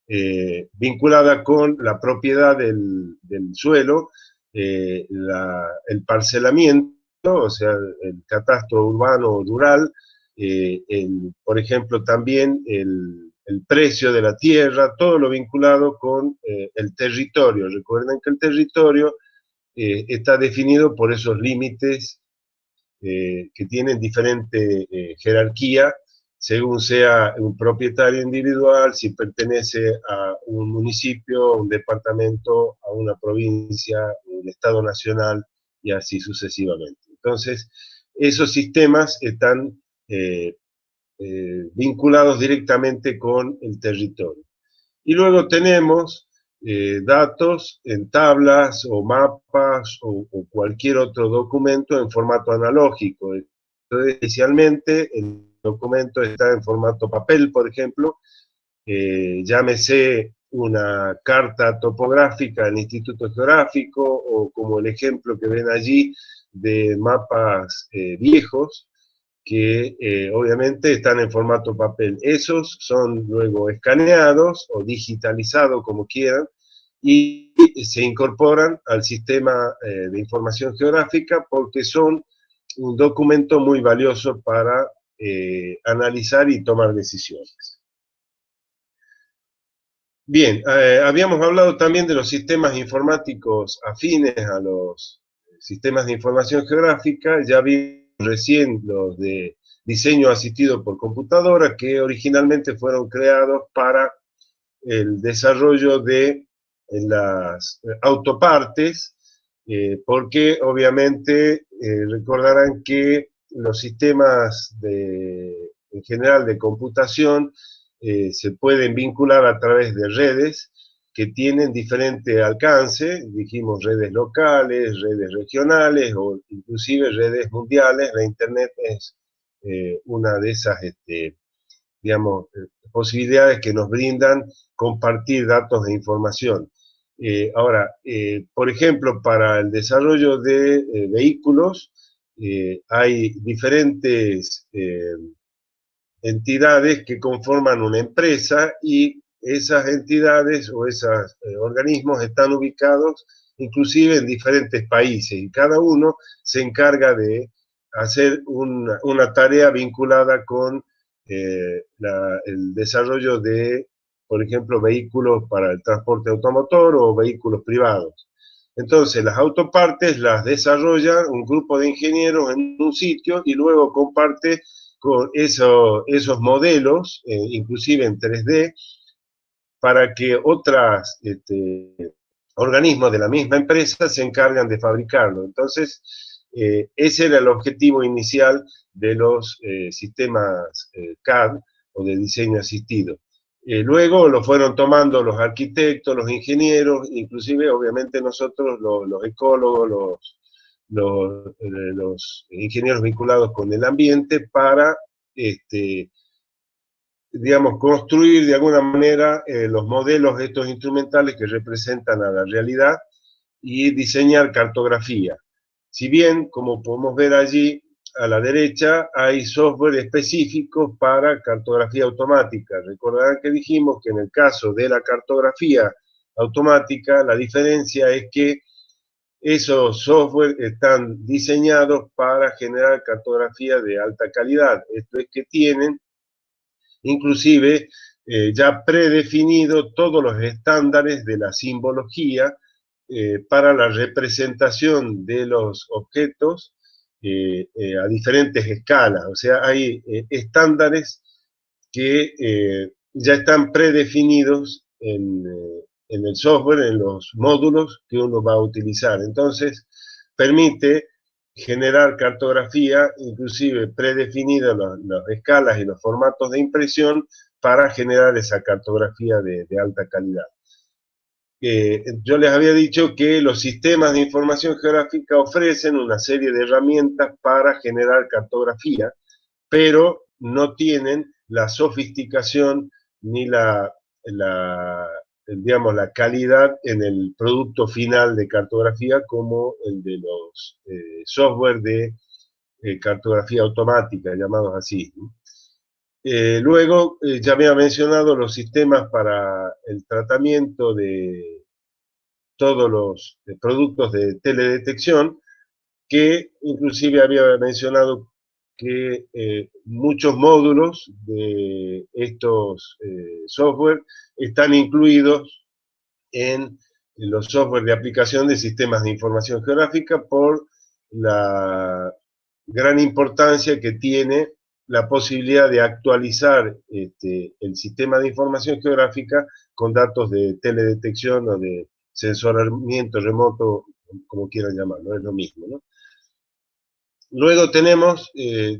vinculada con la propiedad del suelo, el parcelamiento, o sea, el catastro urbano o rural, por ejemplo, también el precio de la tierra, todo lo vinculado con el territorio. Recuerden que el territorio está definido por esos límites que tienen diferente jerarquía, según sea un propietario individual, si pertenece a un municipio, un departamento, a una provincia, un estado nacional, y así sucesivamente. Entonces, esos sistemas están vinculados directamente con el territorio. Y luego tenemos datos en tablas o mapas o cualquier otro documento en formato analógico. Entonces, inicialmente el documento está en formato papel, por ejemplo, llámese una carta topográfica del Instituto Geográfico o como el ejemplo que ven allí de mapas viejos, que obviamente están en formato papel. Esos son luego escaneados o digitalizados, como quieran, y se incorporan al sistema de información geográfica porque son un documento muy valioso para analizar y tomar decisiones. Bien, habíamos hablado también de los sistemas informáticos afines a los sistemas de información geográfica. Ya vimos recién los de diseño asistido por computadora, que originalmente fueron creados para el desarrollo de las autopartes, porque obviamente recordarán que los sistemas en general de computación se pueden vincular a través de redes que tienen diferente alcance, dijimos redes locales, redes regionales o inclusive redes mundiales. La Internet es una de esas, digamos, posibilidades que nos brindan compartir datos e información. Ahora, por ejemplo, para el desarrollo de vehículos, hay diferentes entidades que conforman una empresa y esas entidades o esos organismos están ubicados inclusive en diferentes países y cada uno se encarga de hacer una tarea vinculada con el desarrollo de, por ejemplo, vehículos para el transporte automotor o vehículos privados. Entonces, las autopartes las desarrolla un grupo de ingenieros en un sitio y luego comparte con esos modelos, inclusive en 3D, para que otros organismos de la misma empresa se encargan de fabricarlo. Entonces, ese era el objetivo inicial de los sistemas CAD o de diseño asistido. Luego lo fueron tomando los arquitectos, los ingenieros, inclusive obviamente nosotros los ecólogos, los ingenieros vinculados con el ambiente para digamos, construir de alguna manera los modelos de estos instrumentales que representan a la realidad y diseñar cartografía. Si bien, como podemos ver allí a la derecha, hay software específicos para cartografía automática. Recordarán que dijimos que en el caso de la cartografía automática, la diferencia es que esos software están diseñados para generar cartografía de alta calidad. Esto es que tienen inclusive ya predefinido todos los estándares de la simbología para la representación de los objetos a diferentes escalas. O sea, hay estándares que ya están predefinidos en el software, en los módulos que uno va a utilizar. Entonces, permite generar cartografía, inclusive predefinida las escalas y los formatos de impresión para generar esa cartografía de alta calidad. Yo les había dicho que los sistemas de información geográfica ofrecen una serie de herramientas para generar cartografía, pero no tienen la sofisticación ni digamos, la calidad en el producto final de cartografía como el de los software de cartografía automática, llamados así. Luego, ya había mencionado los sistemas para el tratamiento de todos los productos de teledetección, que inclusive había mencionado que muchos módulos de estos software están incluidos en los software de aplicación de sistemas de información geográfica por la gran importancia que tiene la posibilidad de actualizar el sistema de información geográfica con datos de teledetección o de sensoramiento remoto, como quieran llamarlo, es lo mismo, ¿no? Luego tenemos,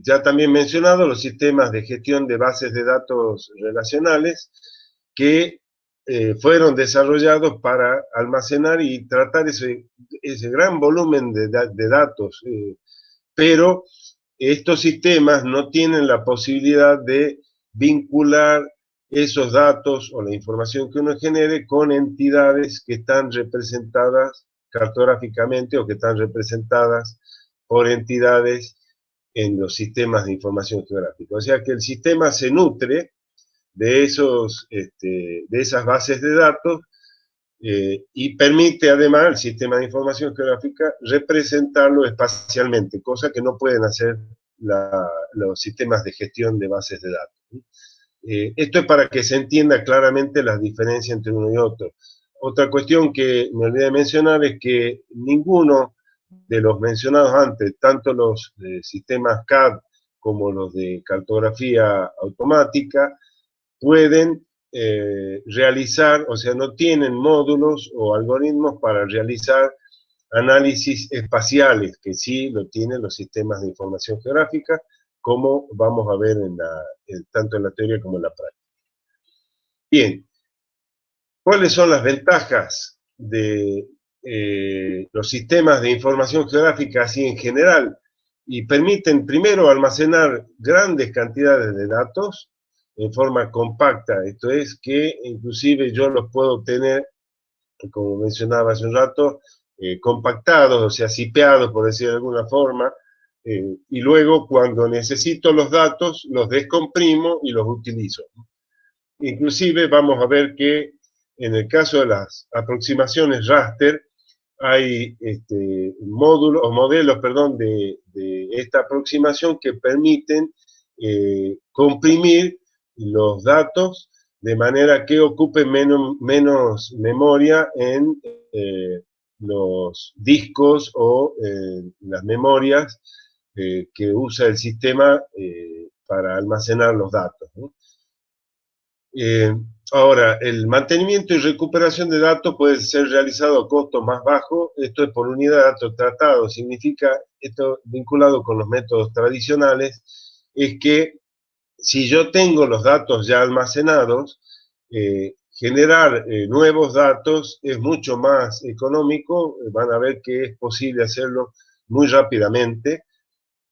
ya también mencionado, los sistemas de gestión de bases de datos relacionales que fueron desarrollados para almacenar y tratar ese gran volumen de datos, pero estos sistemas no tienen la posibilidad de vincular esos datos o la información que uno genere con entidades que están representadas cartográficamente o que están representadas por entidades en los sistemas de información geográfica. O sea que el sistema se nutre de esas bases de datos y permite además al sistema de información geográfica representarlo espacialmente, cosa que no pueden hacer los sistemas de gestión de bases de datos. Esto es para que se entienda claramente las diferencias entre uno y otro. Otra cuestión que me olvidé de mencionar es que ninguno de los mencionados antes, tanto los sistemas CAD como los de cartografía automática, pueden realizar, o sea, no tienen módulos o algoritmos para realizar análisis espaciales, que sí lo tienen los sistemas de información geográfica, como vamos a ver tanto en la teoría como en la práctica. Bien, ¿cuáles son las ventajas de los sistemas de información geográfica así en general? Y permiten primero almacenar grandes cantidades de datos en forma compacta, esto es que inclusive yo los puedo tener, como mencionaba hace un rato, compactados, o sea, zipeados, por decir de alguna forma, y luego cuando necesito los datos, los descomprimo y los utilizo. Inclusive vamos a ver que en el caso de las aproximaciones raster, hay módulos o modelos, perdón, de esta aproximación que permiten comprimir los datos de manera que ocupen menos memoria en los discos o las memorias que usa el sistema para almacenar los datos, ¿no? Ahora, el mantenimiento y recuperación de datos puede ser realizado a costo más bajo. Esto es por unidad de datos tratado. Significa, esto vinculado con los métodos tradicionales, es que si yo tengo los datos ya almacenados, generar nuevos datos es mucho más económico. Van a ver que es posible hacerlo muy rápidamente.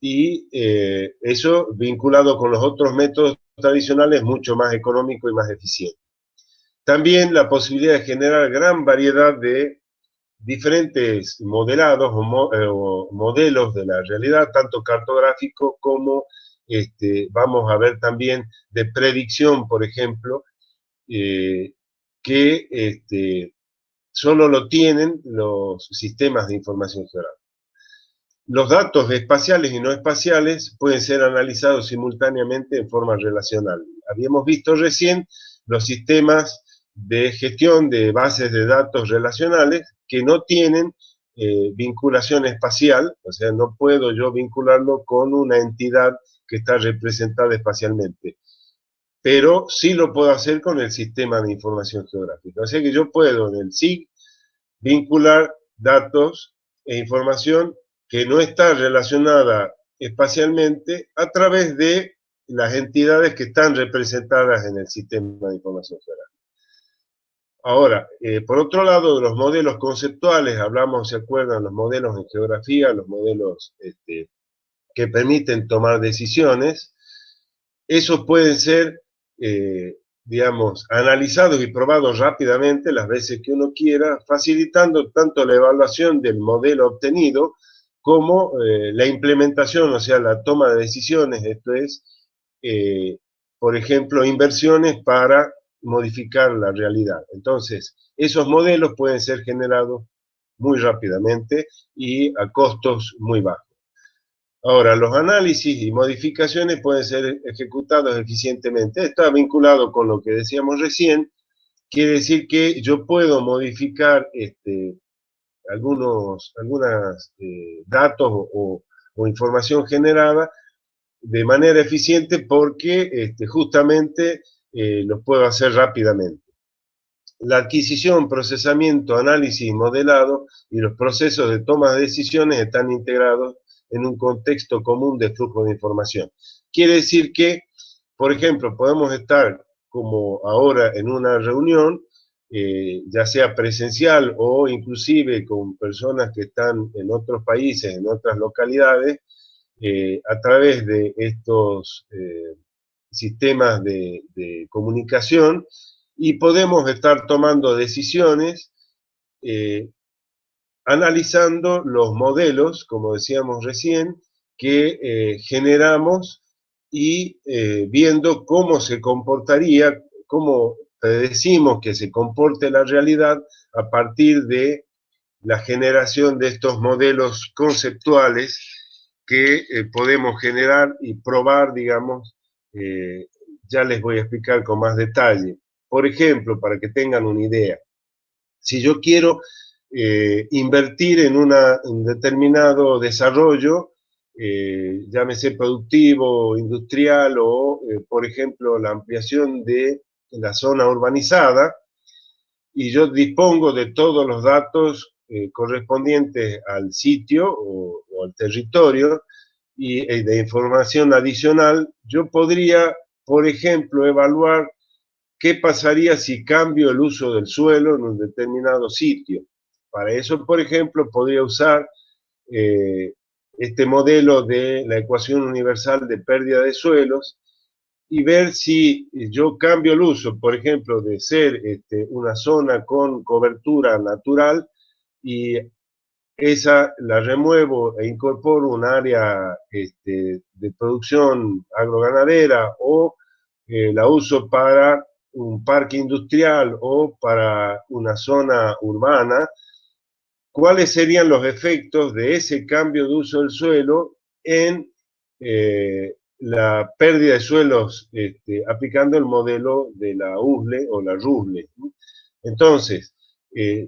y eso vinculado con los otros métodos tradicionales mucho más económico y más eficiente. También la posibilidad de generar gran variedad de diferentes modelados o modelos de la realidad, tanto cartográfico como vamos a ver también de predicción, por ejemplo, que solo lo tienen los sistemas de información geográfica. Los datos espaciales y no espaciales pueden ser analizados simultáneamente en forma relacional. Habíamos visto recién los sistemas de gestión de bases de datos relacionales que no tienen vinculación espacial, o sea, no puedo yo vincularlo con una entidad que está representada espacialmente, pero sí lo puedo hacer con el sistema de información geográfica. O sea que yo puedo en el SIG vincular datos e información que no está relacionada espacialmente a través de las entidades que están representadas en el sistema de información geográfica. Ahora, por otro lado, de los modelos conceptuales, hablamos, ¿se acuerdan? Los modelos en geografía, los modelos que permiten tomar decisiones. Esos pueden ser, digamos, analizados y probados rápidamente las veces que uno quiera, facilitando tanto la evaluación del modelo obtenido como la implementación, o sea, la toma de decisiones, esto es, por ejemplo, inversiones para modificar la realidad. Entonces, esos modelos pueden ser generados muy rápidamente y a costos muy bajos. Ahora, los análisis y modificaciones pueden ser ejecutados eficientemente. Está vinculado con lo que decíamos recién. Quiere decir que yo puedo modificar algunos datos o información generada de manera eficiente porque justamente los puedo hacer rápidamente. La adquisición, procesamiento, análisis y modelado y los procesos de toma de decisiones están integrados en un contexto común de flujo de información. Quiere decir que, por ejemplo, podemos estar como ahora en una reunión, ya sea presencial o inclusive con personas que están en otros países, en otras localidades, a través de estos sistemas de comunicación, y podemos estar tomando decisiones analizando los modelos, como decíamos recién, que generamos y viendo cómo se comportaría, cómo predecimos que se comporte la realidad a partir de la generación de estos modelos conceptuales que podemos generar y probar, digamos, ya les voy a explicar con más detalle. Por ejemplo, para que tengan una idea, si yo quiero invertir en un determinado desarrollo, llámese productivo, industrial o, por ejemplo, la ampliación de la zona urbanizada, y yo dispongo de todos los datos correspondientes al sitio o al territorio y de información adicional, yo podría, por ejemplo, evaluar qué pasaría si cambio el uso del suelo en un determinado sitio. Para eso, por ejemplo, podría usar este modelo de la ecuación universal de pérdida de suelos y ver si yo cambio el uso, por ejemplo, de ser una zona con cobertura natural y esa la remuevo e incorporo un área de producción agroganadera o la uso para un parque industrial o para una zona urbana, ¿cuáles serían los efectos de ese cambio de uso del suelo en la pérdida de suelos aplicando el modelo de la USLE o la RUSLE? Entonces,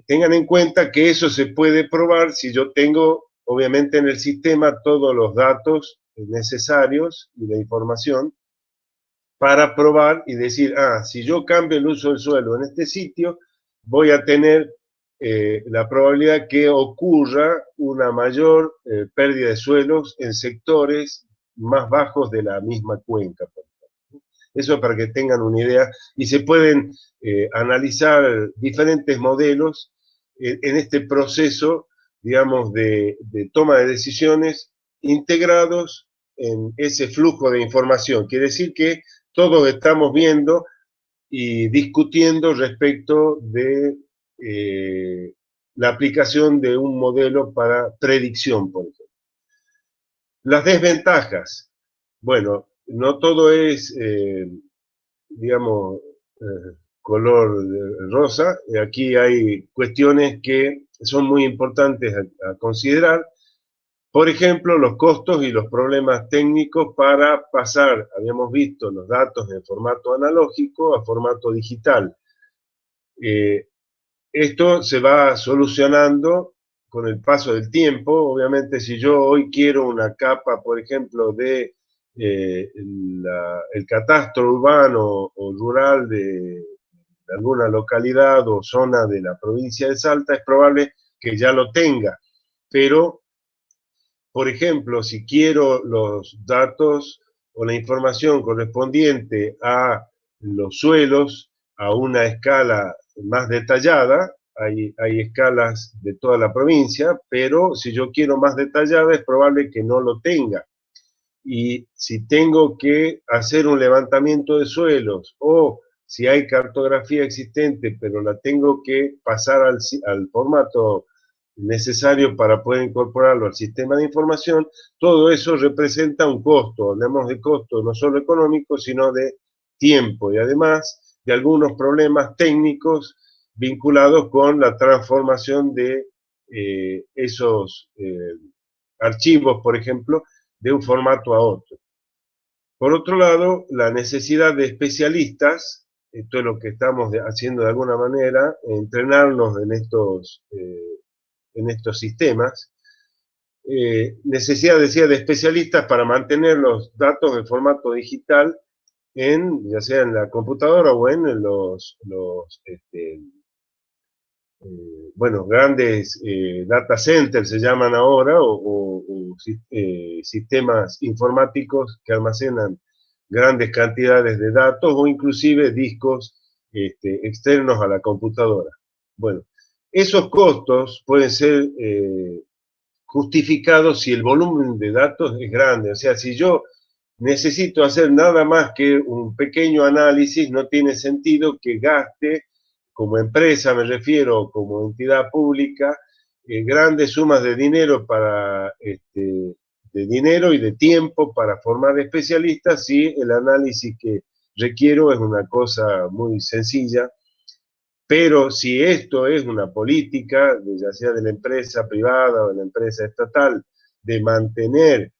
tengan en cuenta que eso se puede probar si yo tengo, obviamente, en el sistema todos los datos necesarios y la información para probar y decir, si yo cambio el uso del suelo en este sitio, voy a tener la probabilidad que ocurra una mayor pérdida de suelos en sectores más bajos de la misma cuenca. Eso para que tengan una idea, y se pueden analizar diferentes modelos en este proceso, digamos, de toma de decisiones integrados en ese flujo de información. Quiere decir que todos estamos viendo y discutiendo respecto de la aplicación de un modelo para predicción, por ejemplo. Las desventajas. Bueno, no todo es, digamos, color rosa. Aquí hay cuestiones que son muy importantes a considerar. Por ejemplo, los costos y los problemas técnicos para pasar, habíamos visto, los datos en formato analógico a formato digital. Esto se va solucionando con el paso del tiempo. Obviamente, si yo hoy quiero una capa, por ejemplo, de el catastro urbano o rural de alguna localidad o zona de la provincia de Salta, es probable que ya lo tenga. Pero, por ejemplo, si quiero los datos o la información correspondiente a los suelos a una escala más detallada, hay escalas de toda la provincia, pero si yo quiero más detallada es probable que no lo tenga. Y si tengo que hacer un levantamiento de suelos o si hay cartografía existente, pero la tengo que pasar al formato necesario para poder incorporarlo al sistema de información, todo eso representa un costo. Hablamos de costo no solo económico, sino de tiempo y además de algunos problemas técnicos vinculados con la transformación de esos archivos, por ejemplo, de un formato a otro. Por otro lado, la necesidad de especialistas, esto es lo que estamos haciendo de alguna manera, entrenarnos en estos sistemas, necesidad, decía, de especialistas para mantener los datos en formato digital, ya sea en la computadora o en los bueno, grandes data centers se llaman ahora, o sistemas informáticos que almacenan grandes cantidades de datos o inclusive discos externos a la computadora. Bueno, esos costos pueden ser justificados si el volumen de datos es grande. O sea, si yo necesito hacer nada más que un pequeño análisis, no tiene sentido que gaste, como empresa me refiero, como entidad pública, grandes sumas de dinero de dinero y de tiempo para formar especialistas si el análisis que requiero es una cosa muy sencilla. Pero si esto es una política, ya sea de la empresa privada o de la empresa estatal, de mantener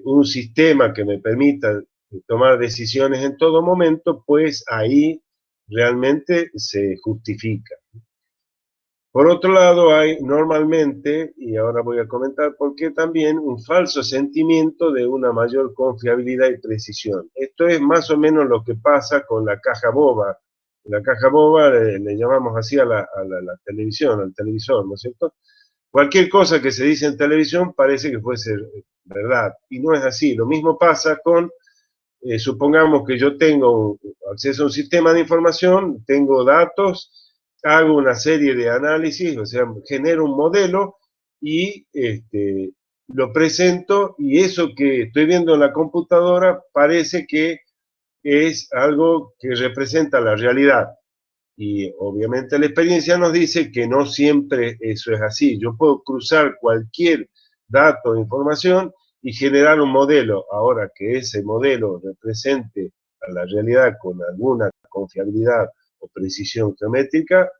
un sistema que me permita tomar decisiones en todo momento, pues ahí realmente se justifica. Por otro lado, hay normalmente, y ahora voy a comentar por qué también, un falso sentimiento de una mayor confiabilidad y precisión. Esto es más o menos lo que pasa con la caja boba. La caja boba le llamamos así a la televisión, al televisor, ¿no es cierto? Cualquier cosa que se dice en televisión parece que fuese verdad, y no es así. Lo mismo pasa con, supongamos que yo tengo acceso a un sistema de información, tengo datos, hago una serie de análisis, o sea, genero un modelo y lo presento, y eso que estoy viendo en la computadora parece que es algo que representa la realidad. Y obviamente la experiencia nos dice que no siempre eso es así. Yo puedo cruzar cualquier dato o información y generar un modelo. Ahora que ese modelo represente a la realidad con alguna confiabilidad o precisión geométrica,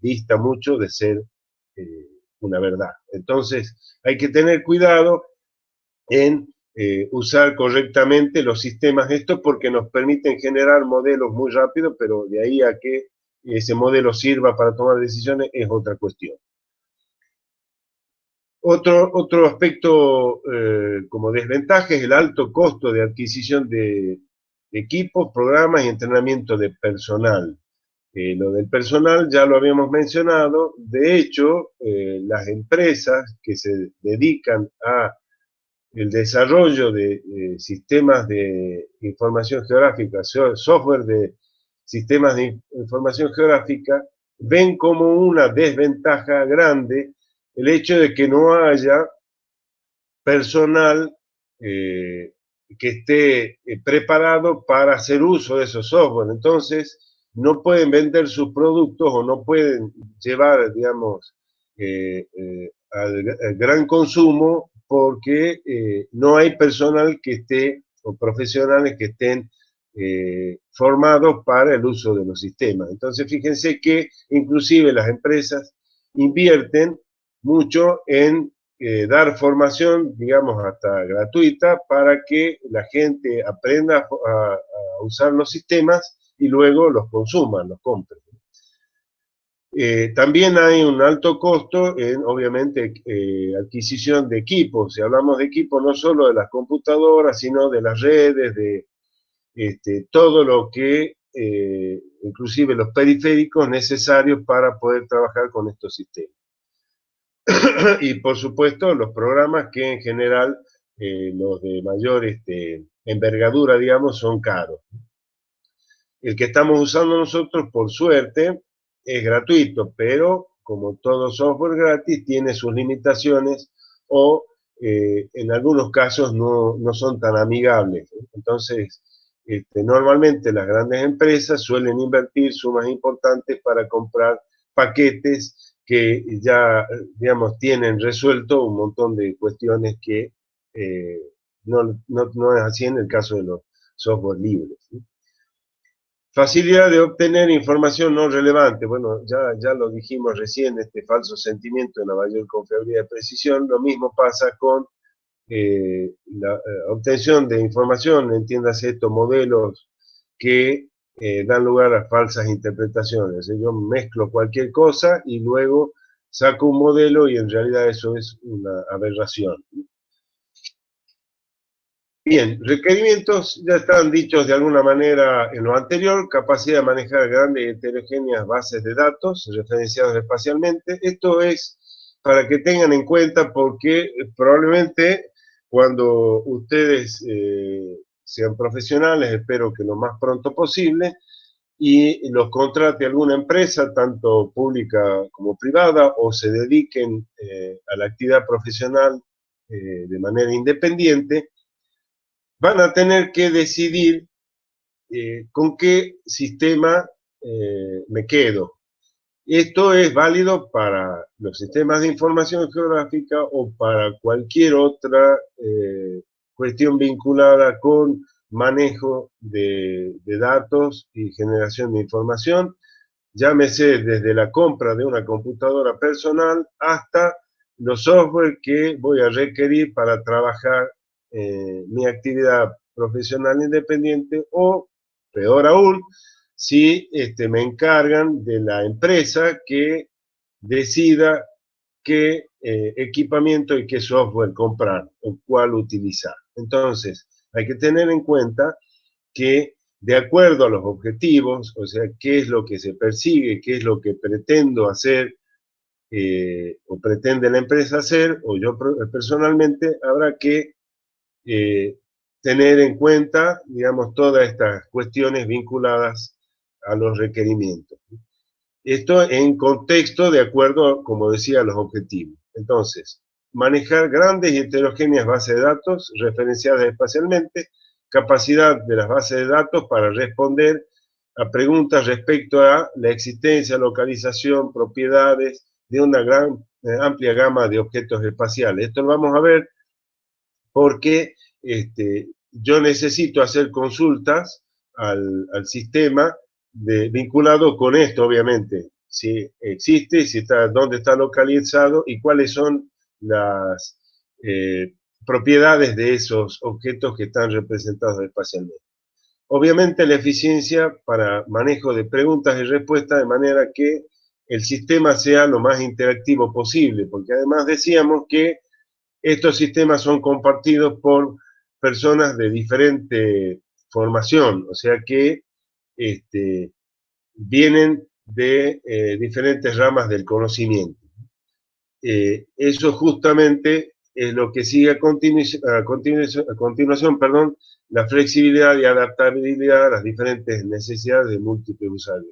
dista mucho de ser una verdad. Entonces hay que tener cuidado en usar correctamente los sistemas estos porque nos permiten generar modelos muy rápido, pero de ahí a que ese modelo sirva para tomar decisiones es otra cuestión. Otro aspecto como desventaja es el alto costo de adquisición de equipos, programas y entrenamiento de personal. Lo del personal ya lo habíamos mencionado. De hecho, las empresas que se dedican a el desarrollo de sistemas de información geográfica, software de sistemas de información geográfica, ven como una desventaja grande el hecho de que no haya personal que esté preparado para hacer uso de esos software. Entonces, no pueden vender sus productos o no pueden llevar, digamos, al gran consumo porque no hay personal que esté, o profesionales que estén formados para el uso de los sistemas. Entonces, fíjense que inclusive las empresas invierten mucho en dar formación, digamos, hasta gratuita, para que la gente aprenda a usar los sistemas y luego los consuman, los compren. También hay un alto costo en, obviamente, adquisición de equipos. Si hablamos de equipos, no solo de las computadoras, sino de las redes, de todo lo que, inclusive los periféricos necesarios para poder trabajar con estos sistemas. Y por supuesto los programas que en general los de mayor envergadura, digamos, son caros. El que estamos usando nosotros, por suerte, es gratuito, pero como todo software gratis, tiene sus limitaciones o en algunos casos no son tan amigables. Entonces, normalmente las grandes empresas suelen invertir sumas importantes para comprar paquetes que ya, digamos, tienen resuelto un montón de cuestiones que no es así en el caso de los software libres, ¿sí? Facilidad de obtener información no relevante. Bueno, ya lo dijimos recién, este falso sentimiento de la mayor confiabilidad y precisión. Lo mismo pasa con la obtención de información, entiéndase estos modelos que dan lugar a falsas interpretaciones. Yo mezclo cualquier cosa y luego saco un modelo y en realidad eso es una aberración. Bien, requerimientos ya están dichos de alguna manera en lo anterior: capacidad de manejar grandes y heterogéneas bases de datos referenciadas espacialmente. Esto es para que tengan en cuenta, porque probablemente cuando ustedes sean profesionales, espero que lo más pronto posible, y los contrate alguna empresa, tanto pública como privada, o se dediquen a la actividad profesional de manera independiente, van a tener que decidir con qué sistema me quedo. Esto es válido para los sistemas de información geográfica o para cualquier otra cuestión vinculada con manejo de datos y generación de información, llámese desde la compra de una computadora personal hasta los software que voy a requerir para trabajar mi actividad profesional independiente, o, peor aún, si me encargan de la empresa que decida qué equipamiento y qué software comprar o cuál utilizar. Entonces, hay que tener en cuenta que, de acuerdo a los objetivos, o sea, qué es lo que se persigue, qué es lo que pretendo hacer o pretende la empresa hacer, o yo personalmente, habrá que tener en cuenta, digamos, todas estas cuestiones vinculadas a los requerimientos. Esto en contexto de acuerdo, como decía, a los objetivos. Entonces, manejar grandes y heterogéneas bases de datos referenciadas espacialmente, capacidad de las bases de datos para responder a preguntas respecto a la existencia, localización, propiedades de una amplia gama de objetos espaciales. Esto lo vamos a ver porque yo necesito hacer consultas al sistema vinculado con esto, obviamente, si existe, si está, dónde está localizado y cuáles son las propiedades de esos objetos que están representados espacialmente. Obviamente la eficiencia para manejo de preguntas y respuestas, de manera que el sistema sea lo más interactivo posible, porque además decíamos que estos sistemas son compartidos por personas de diferente formación, o sea que vienen de diferentes ramas del conocimiento. Eso justamente es lo que sigue a continuación, la flexibilidad y adaptabilidad a las diferentes necesidades de múltiples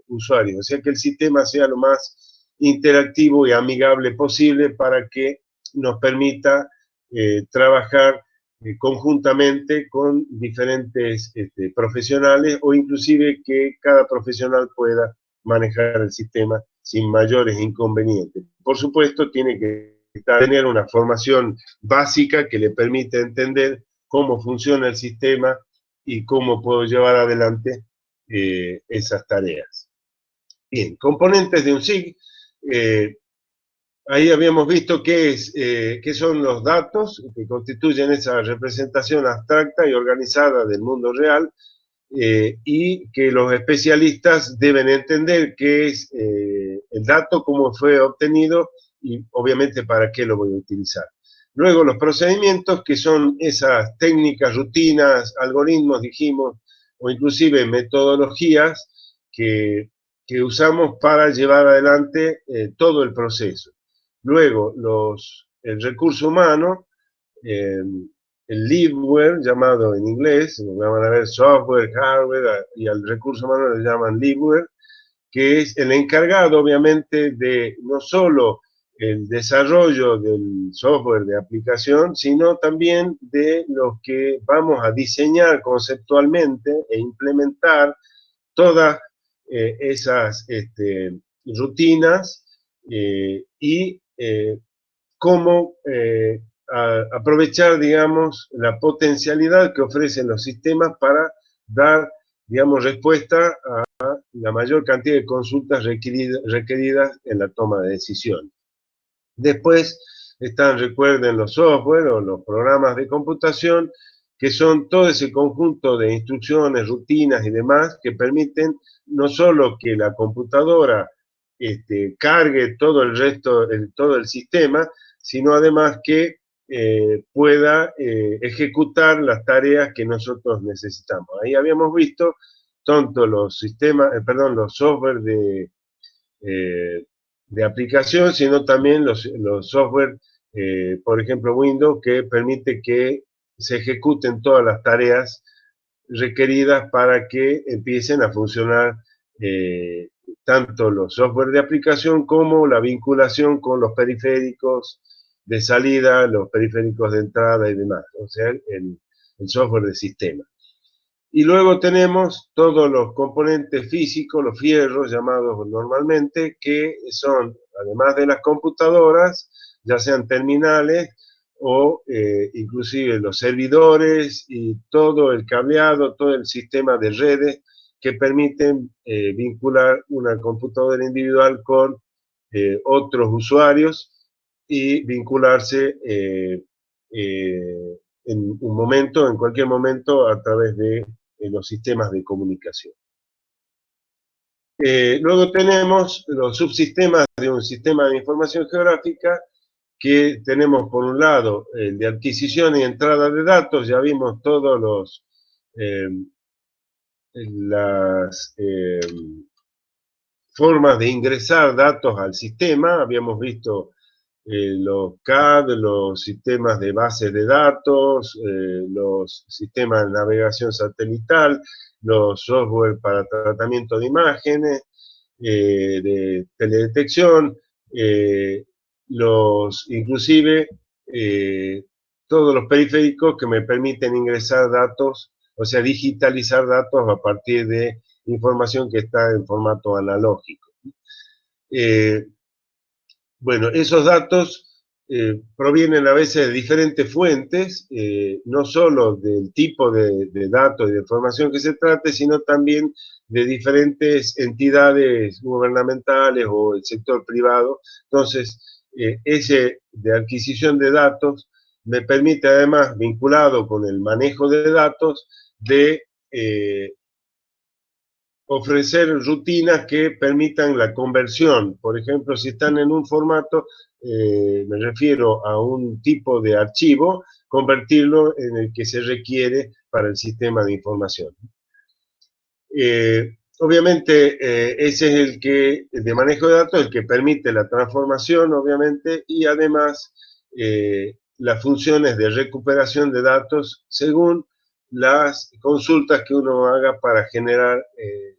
usuarios. O sea, que el sistema sea lo más interactivo y amigable posible para que nos permita trabajar conjuntamente con diferentes profesionales, o inclusive que cada profesional pueda manejar el sistema sin mayores inconvenientes. Por supuesto, tiene que tener una formación básica que le permita entender cómo funciona el sistema y cómo puedo llevar adelante esas tareas. Bien, componentes de un SIG. Ahí habíamos visto qué son los datos que constituyen esa representación abstracta y organizada del mundo real, y que los especialistas deben entender qué es el dato, cómo fue obtenido y obviamente para qué lo voy a utilizar. Luego los procedimientos, que son esas técnicas, rutinas, algoritmos, dijimos, o inclusive metodologías que usamos para llevar adelante todo el proceso. Luego el recurso humano, el libware, llamado en inglés, van a ver software, hardware, y al recurso humano le llaman libware, que es el encargado, obviamente, de no solo el desarrollo del software de aplicación, sino también de lo que vamos a diseñar conceptualmente e implementar todas esas rutinas y cómo aprovechar, digamos, la potencialidad que ofrecen los sistemas para dar, digamos, respuesta a la mayor cantidad de consultas requeridas en la toma de decisiones. Después están, recuerden, los software o los programas de computación, que son todo ese conjunto de instrucciones, rutinas y demás que permiten no solo que la computadora cargue todo el resto, todo el sistema, sino además que pueda ejecutar las tareas que nosotros necesitamos. Ahí habíamos visto tanto los sistemas, los software de aplicación, sino también los software, por ejemplo Windows, que permite que se ejecuten todas las tareas requeridas para que empiecen a funcionar tanto los software de aplicación como la vinculación con los periféricos de salida, los periféricos de entrada y demás, o sea, el software de sistema. Y luego tenemos todos los componentes físicos, los fierros llamados normalmente, que son, además de las computadoras, ya sean terminales o inclusive los servidores y todo el cableado, todo el sistema de redes que permiten vincular una computadora individual con otros usuarios y vincularse en un momento, en cualquier momento, a través de los sistemas de comunicación. Luego tenemos los subsistemas de un sistema de información geográfica, que tenemos por un lado el de adquisición y entrada de datos. Ya vimos todos las formas de ingresar datos al sistema. Habíamos visto los CAD, los sistemas de bases de datos, los sistemas de navegación satelital, los software para tratamiento de imágenes, de teledetección, inclusive todos los periféricos que me permiten ingresar datos, o sea, digitalizar datos a partir de información que está en formato analógico. Bueno, esos datos provienen a veces de diferentes fuentes, no solo del tipo de datos y de información que se trate, sino también de diferentes entidades gubernamentales o el sector privado. Entonces, ese de adquisición de datos me permite, además, vinculado con el manejo de datos, de ofrecer rutinas que permitan la conversión. Por ejemplo, si están en un formato, me refiero a un tipo de archivo, convertirlo en el que se requiere para el sistema de información. Obviamente, ese es el de manejo de datos, el que permite la transformación, obviamente, y además las funciones de recuperación de datos según las consultas que uno haga para generar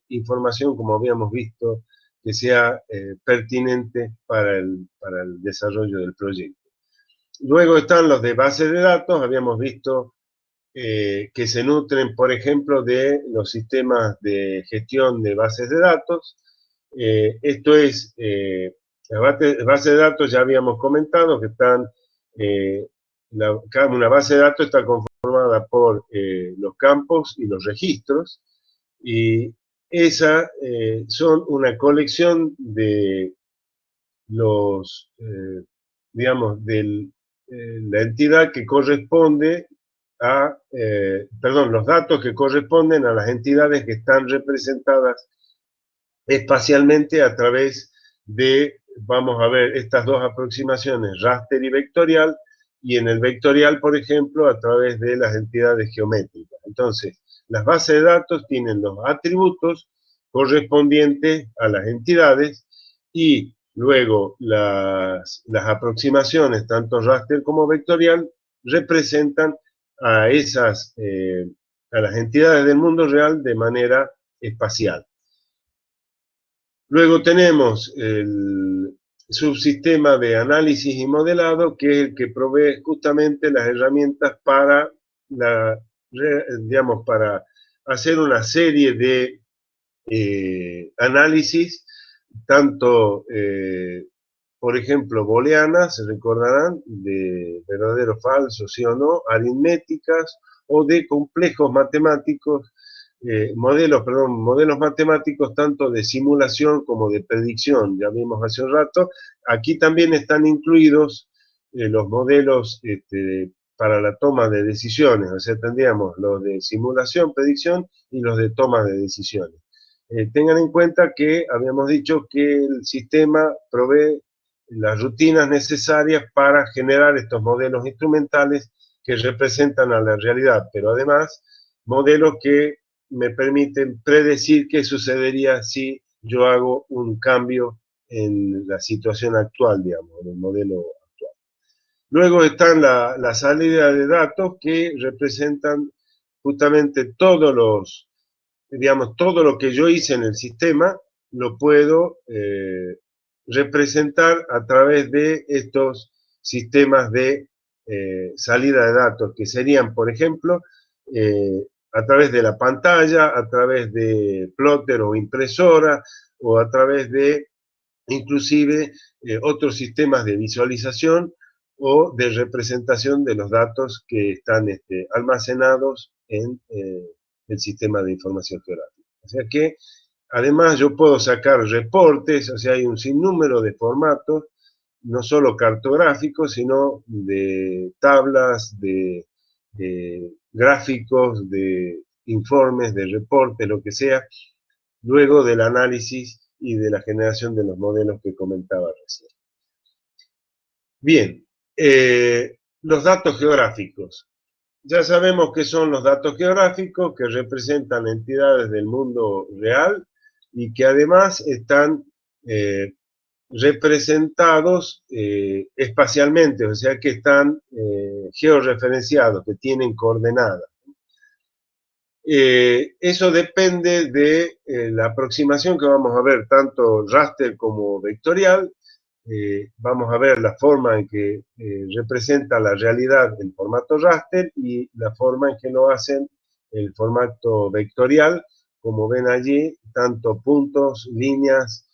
información, como habíamos visto, que sea pertinente para el desarrollo del proyecto. Luego están los de bases de datos, habíamos visto que se nutren, por ejemplo, de los sistemas de gestión de bases de datos. Esto es, las bases de datos ya habíamos comentado que están, una base de datos está conformada por los campos y los registros, y esa son una colección de los, digamos, de la entidad que corresponde a, perdón, los datos que corresponden a las entidades que están representadas espacialmente a través de, vamos a ver, estas dos aproximaciones, raster y vectorial, y en el vectorial, por ejemplo, a través de las entidades geométricas. Entonces, las bases de datos tienen los atributos correspondientes a las entidades y luego las aproximaciones, tanto raster como vectorial, representan a a las entidades del mundo real de manera espacial. Luego tenemos el subsistema de análisis y modelado, que es el que provee justamente las herramientas para, digamos, para hacer una serie de análisis, tanto, por ejemplo, booleanas, se recordarán, de verdadero, falso, sí o no, aritméticas, o de complejos matemáticos, modelos matemáticos tanto de simulación como de predicción, ya vimos hace un rato. Aquí también están incluidos los modelos para la toma de decisiones, o sea, tendríamos los de simulación, predicción y los de toma de decisiones. Tengan en cuenta que habíamos dicho que el sistema provee las rutinas necesarias para generar estos modelos instrumentales que representan a la realidad, pero además modelos que me permiten predecir qué sucedería si yo hago un cambio en la situación actual, digamos, en el modelo actual. Luego están la salida de datos que representan justamente todos los, digamos, todo lo que yo hice en el sistema lo puedo representar a través de estos sistemas de salida de datos, que serían, por ejemplo, a través de la pantalla, a través de plotter o impresora, o a través de, inclusive, otros sistemas de visualización o de representación de los datos que están almacenados en el sistema de información geográfica. O sea que, además, yo puedo sacar reportes, o sea, hay un sinnúmero de formatos, no solo cartográficos, sino de tablas, de gráficos, de informes, de reportes, lo que sea, luego del análisis y de la generación de los modelos que comentaba recién. Bien, los datos geográficos. Ya sabemos qué son los datos geográficos, que representan entidades del mundo real y que además están representados espacialmente, o sea que están georreferenciados, que tienen coordenadas. Eso depende de la aproximación que vamos a ver, tanto raster como vectorial. Vamos a ver la forma en que representa la realidad el formato raster y la forma en que lo hacen el formato vectorial, como ven allí, tanto puntos, líneas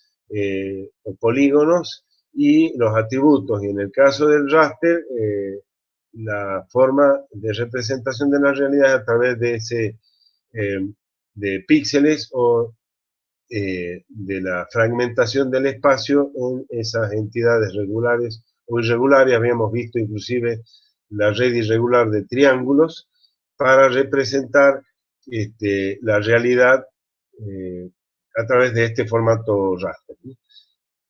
o polígonos y los atributos. Y en el caso del raster, la forma de representación de la realidad a través de ese de píxeles o de la fragmentación del espacio en esas entidades regulares o irregulares. Habíamos visto inclusive la red irregular de triángulos para representar la realidad a través de este formato raster.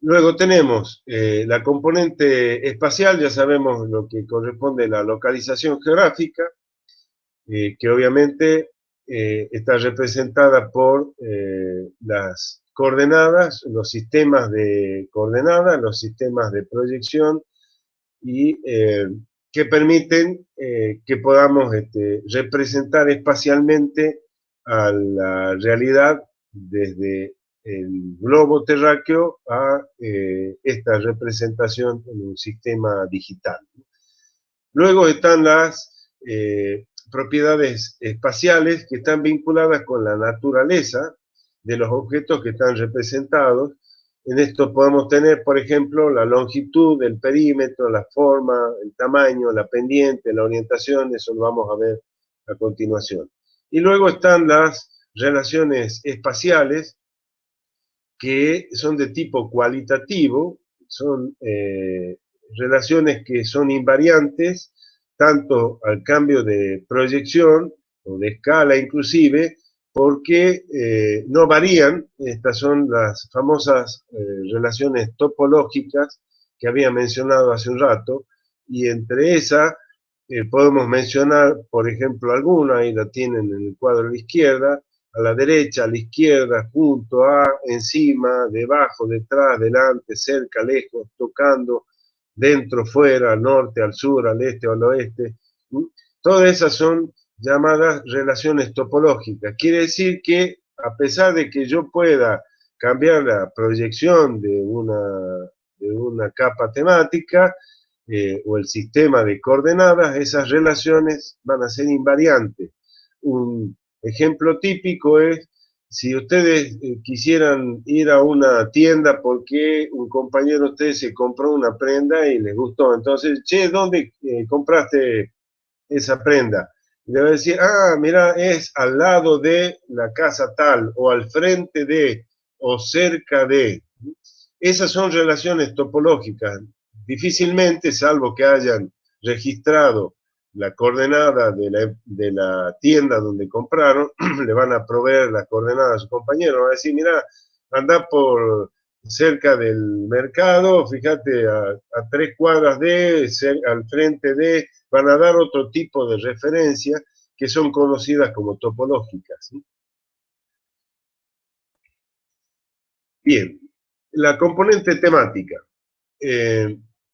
Luego tenemos la componente espacial, ya sabemos lo que corresponde a la localización geográfica, que obviamente está representada por las coordenadas, los sistemas de coordenadas, los sistemas de proyección y que permiten que podamos representar espacialmente a la realidad desde el globo terráqueo a esta representación en un sistema digital. Luego están las propiedades espaciales que están vinculadas con la naturaleza de los objetos que están representados. En esto podemos tener, por ejemplo, la longitud, el perímetro, la forma, el tamaño, la pendiente, la orientación, eso lo vamos a ver a continuación. Y luego están las relaciones espaciales, que son de tipo cualitativo, son relaciones que son invariantes, tanto al cambio de proyección o de escala inclusive, porque no varían. Estas son las famosas relaciones topológicas que había mencionado hace un rato, y entre esas podemos mencionar, por ejemplo, alguna, ahí la tienen en el cuadro a la izquierda, a la derecha, a la izquierda, junto a, encima, debajo, detrás, delante, cerca, lejos, tocando, dentro, fuera, al norte, al sur, al este o al oeste. Todas esas son llamadas relaciones topológicas. Quiere decir que a pesar de que yo pueda cambiar la proyección de una capa temática o el sistema de coordenadas, esas relaciones van a ser invariantes. Un ejemplo típico es si ustedes quisieran ir a una tienda porque un compañero de ustedes se compró una prenda y les gustó. Entonces, che, ¿dónde compraste esa prenda? Y le va a decir, ah, mira, es al lado de la casa tal, o al frente de, o cerca de. Esas son relaciones topológicas. Difícilmente, salvo que hayan registrado la coordenada de la tienda donde compraron, le van a proveer la coordenada a su compañero. Va a decir, mira, anda por cerca del mercado, fíjate, a 3 cuadras de, al frente de, van a dar otro tipo de referencias que son conocidas como topológicas. ¿Sí? Bien, la componente temática.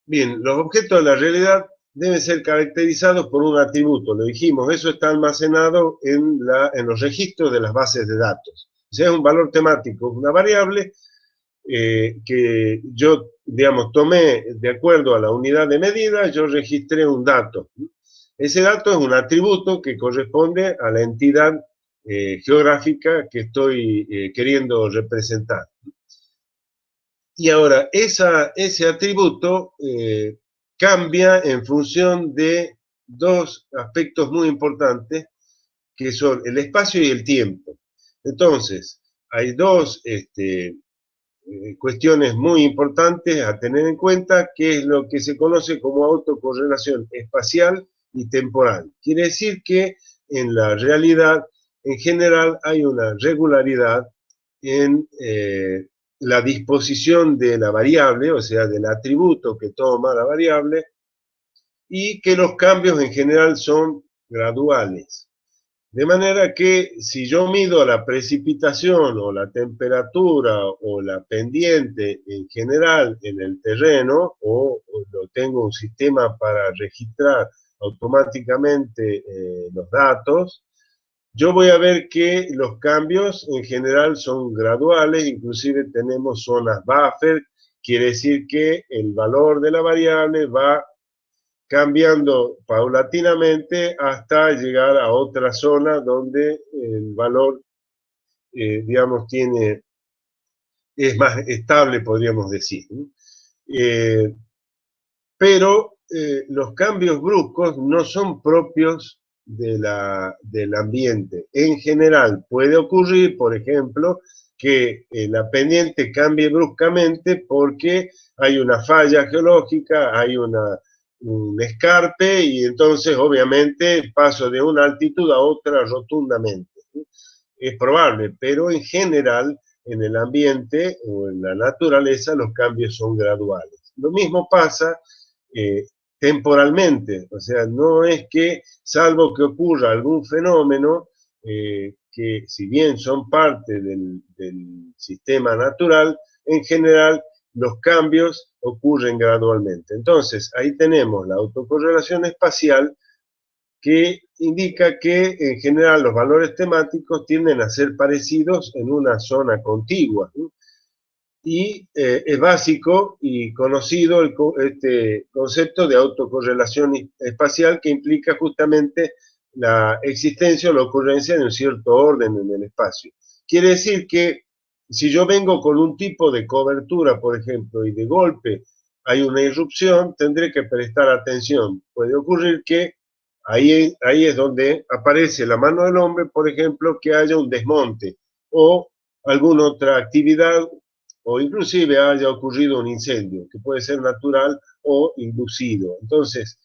Bien, los objetos de la realidad deben ser caracterizados por un atributo, lo dijimos, eso está almacenado en los registros de las bases de datos. O sea, es un valor temático, una variable que yo, digamos, tomé de acuerdo a la unidad de medida, yo registré un dato. Ese dato es un atributo que corresponde a la entidad geográfica que estoy queriendo representar. Y ahora, ese atributo cambia en función de dos aspectos muy importantes, que son el espacio y el tiempo. Entonces, hay dos cuestiones muy importantes a tener en cuenta, que es lo que se conoce como autocorrelación espacial y temporal. Quiere decir que en la realidad, en general, hay una regularidad en la disposición de la variable, o sea, del atributo que toma la variable, y que los cambios en general son graduales. De manera que si yo mido la precipitación o la temperatura o la pendiente en general en el terreno, o tengo un sistema para registrar automáticamente los datos, yo voy a ver que los cambios en general son graduales, inclusive tenemos zonas buffer, quiere decir que el valor de la variable va cambiando paulatinamente hasta llegar a otra zona donde el valor, digamos, es más estable, podríamos decir. Pero los cambios bruscos no son propios del ambiente. En general puede ocurrir, por ejemplo, que la pendiente cambie bruscamente porque hay una falla geológica, hay un escarpe, y entonces obviamente paso de una altitud a otra rotundamente. Es probable, pero en general en el ambiente o en la naturaleza los cambios son graduales. Lo mismo pasa temporalmente, o sea, no es que, salvo que ocurra algún fenómeno, que si bien son parte del sistema natural, en general los cambios ocurren gradualmente. Entonces, ahí tenemos la autocorrelación espacial, que indica que en general los valores temáticos tienden a ser parecidos en una zona contigua, ¿sí? y es básico y conocido este concepto de autocorrelación espacial, que implica justamente la existencia o la ocurrencia de un cierto orden en el espacio. Quiere decir que si yo vengo con un tipo de cobertura, por ejemplo, y de golpe hay una irrupción, tendré que prestar atención. Puede ocurrir que ahí es donde aparece la mano del hombre, por ejemplo, que haya un desmonte o alguna otra actividad, o inclusive haya ocurrido un incendio, que puede ser natural o inducido. Entonces,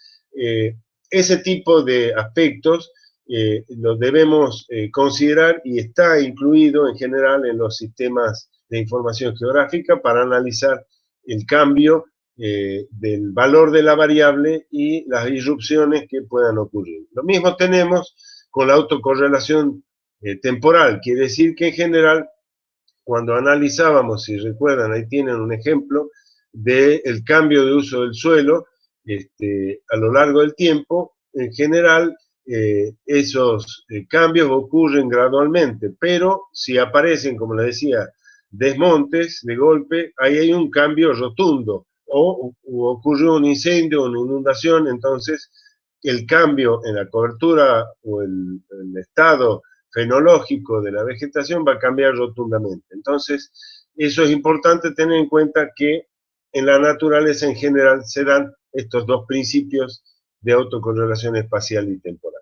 ese tipo de aspectos los debemos considerar, y está incluido en general en los sistemas de información geográfica para analizar el cambio del valor de la variable y las irrupciones que puedan ocurrir. Lo mismo tenemos con la autocorrelación temporal, quiere decir que en general, cuando analizábamos, si recuerdan, ahí tienen un ejemplo del cambio de uso del suelo a lo largo del tiempo. En general, esos cambios ocurren gradualmente, pero si aparecen, como les decía, desmontes de golpe, ahí hay un cambio rotundo, o ocurrió un incendio o una inundación, entonces el cambio en la cobertura o el estado fenológico de la vegetación va a cambiar rotundamente. Entonces, eso es importante tener en cuenta, que en la naturaleza en general se dan estos dos principios de autocorrelación espacial y temporal.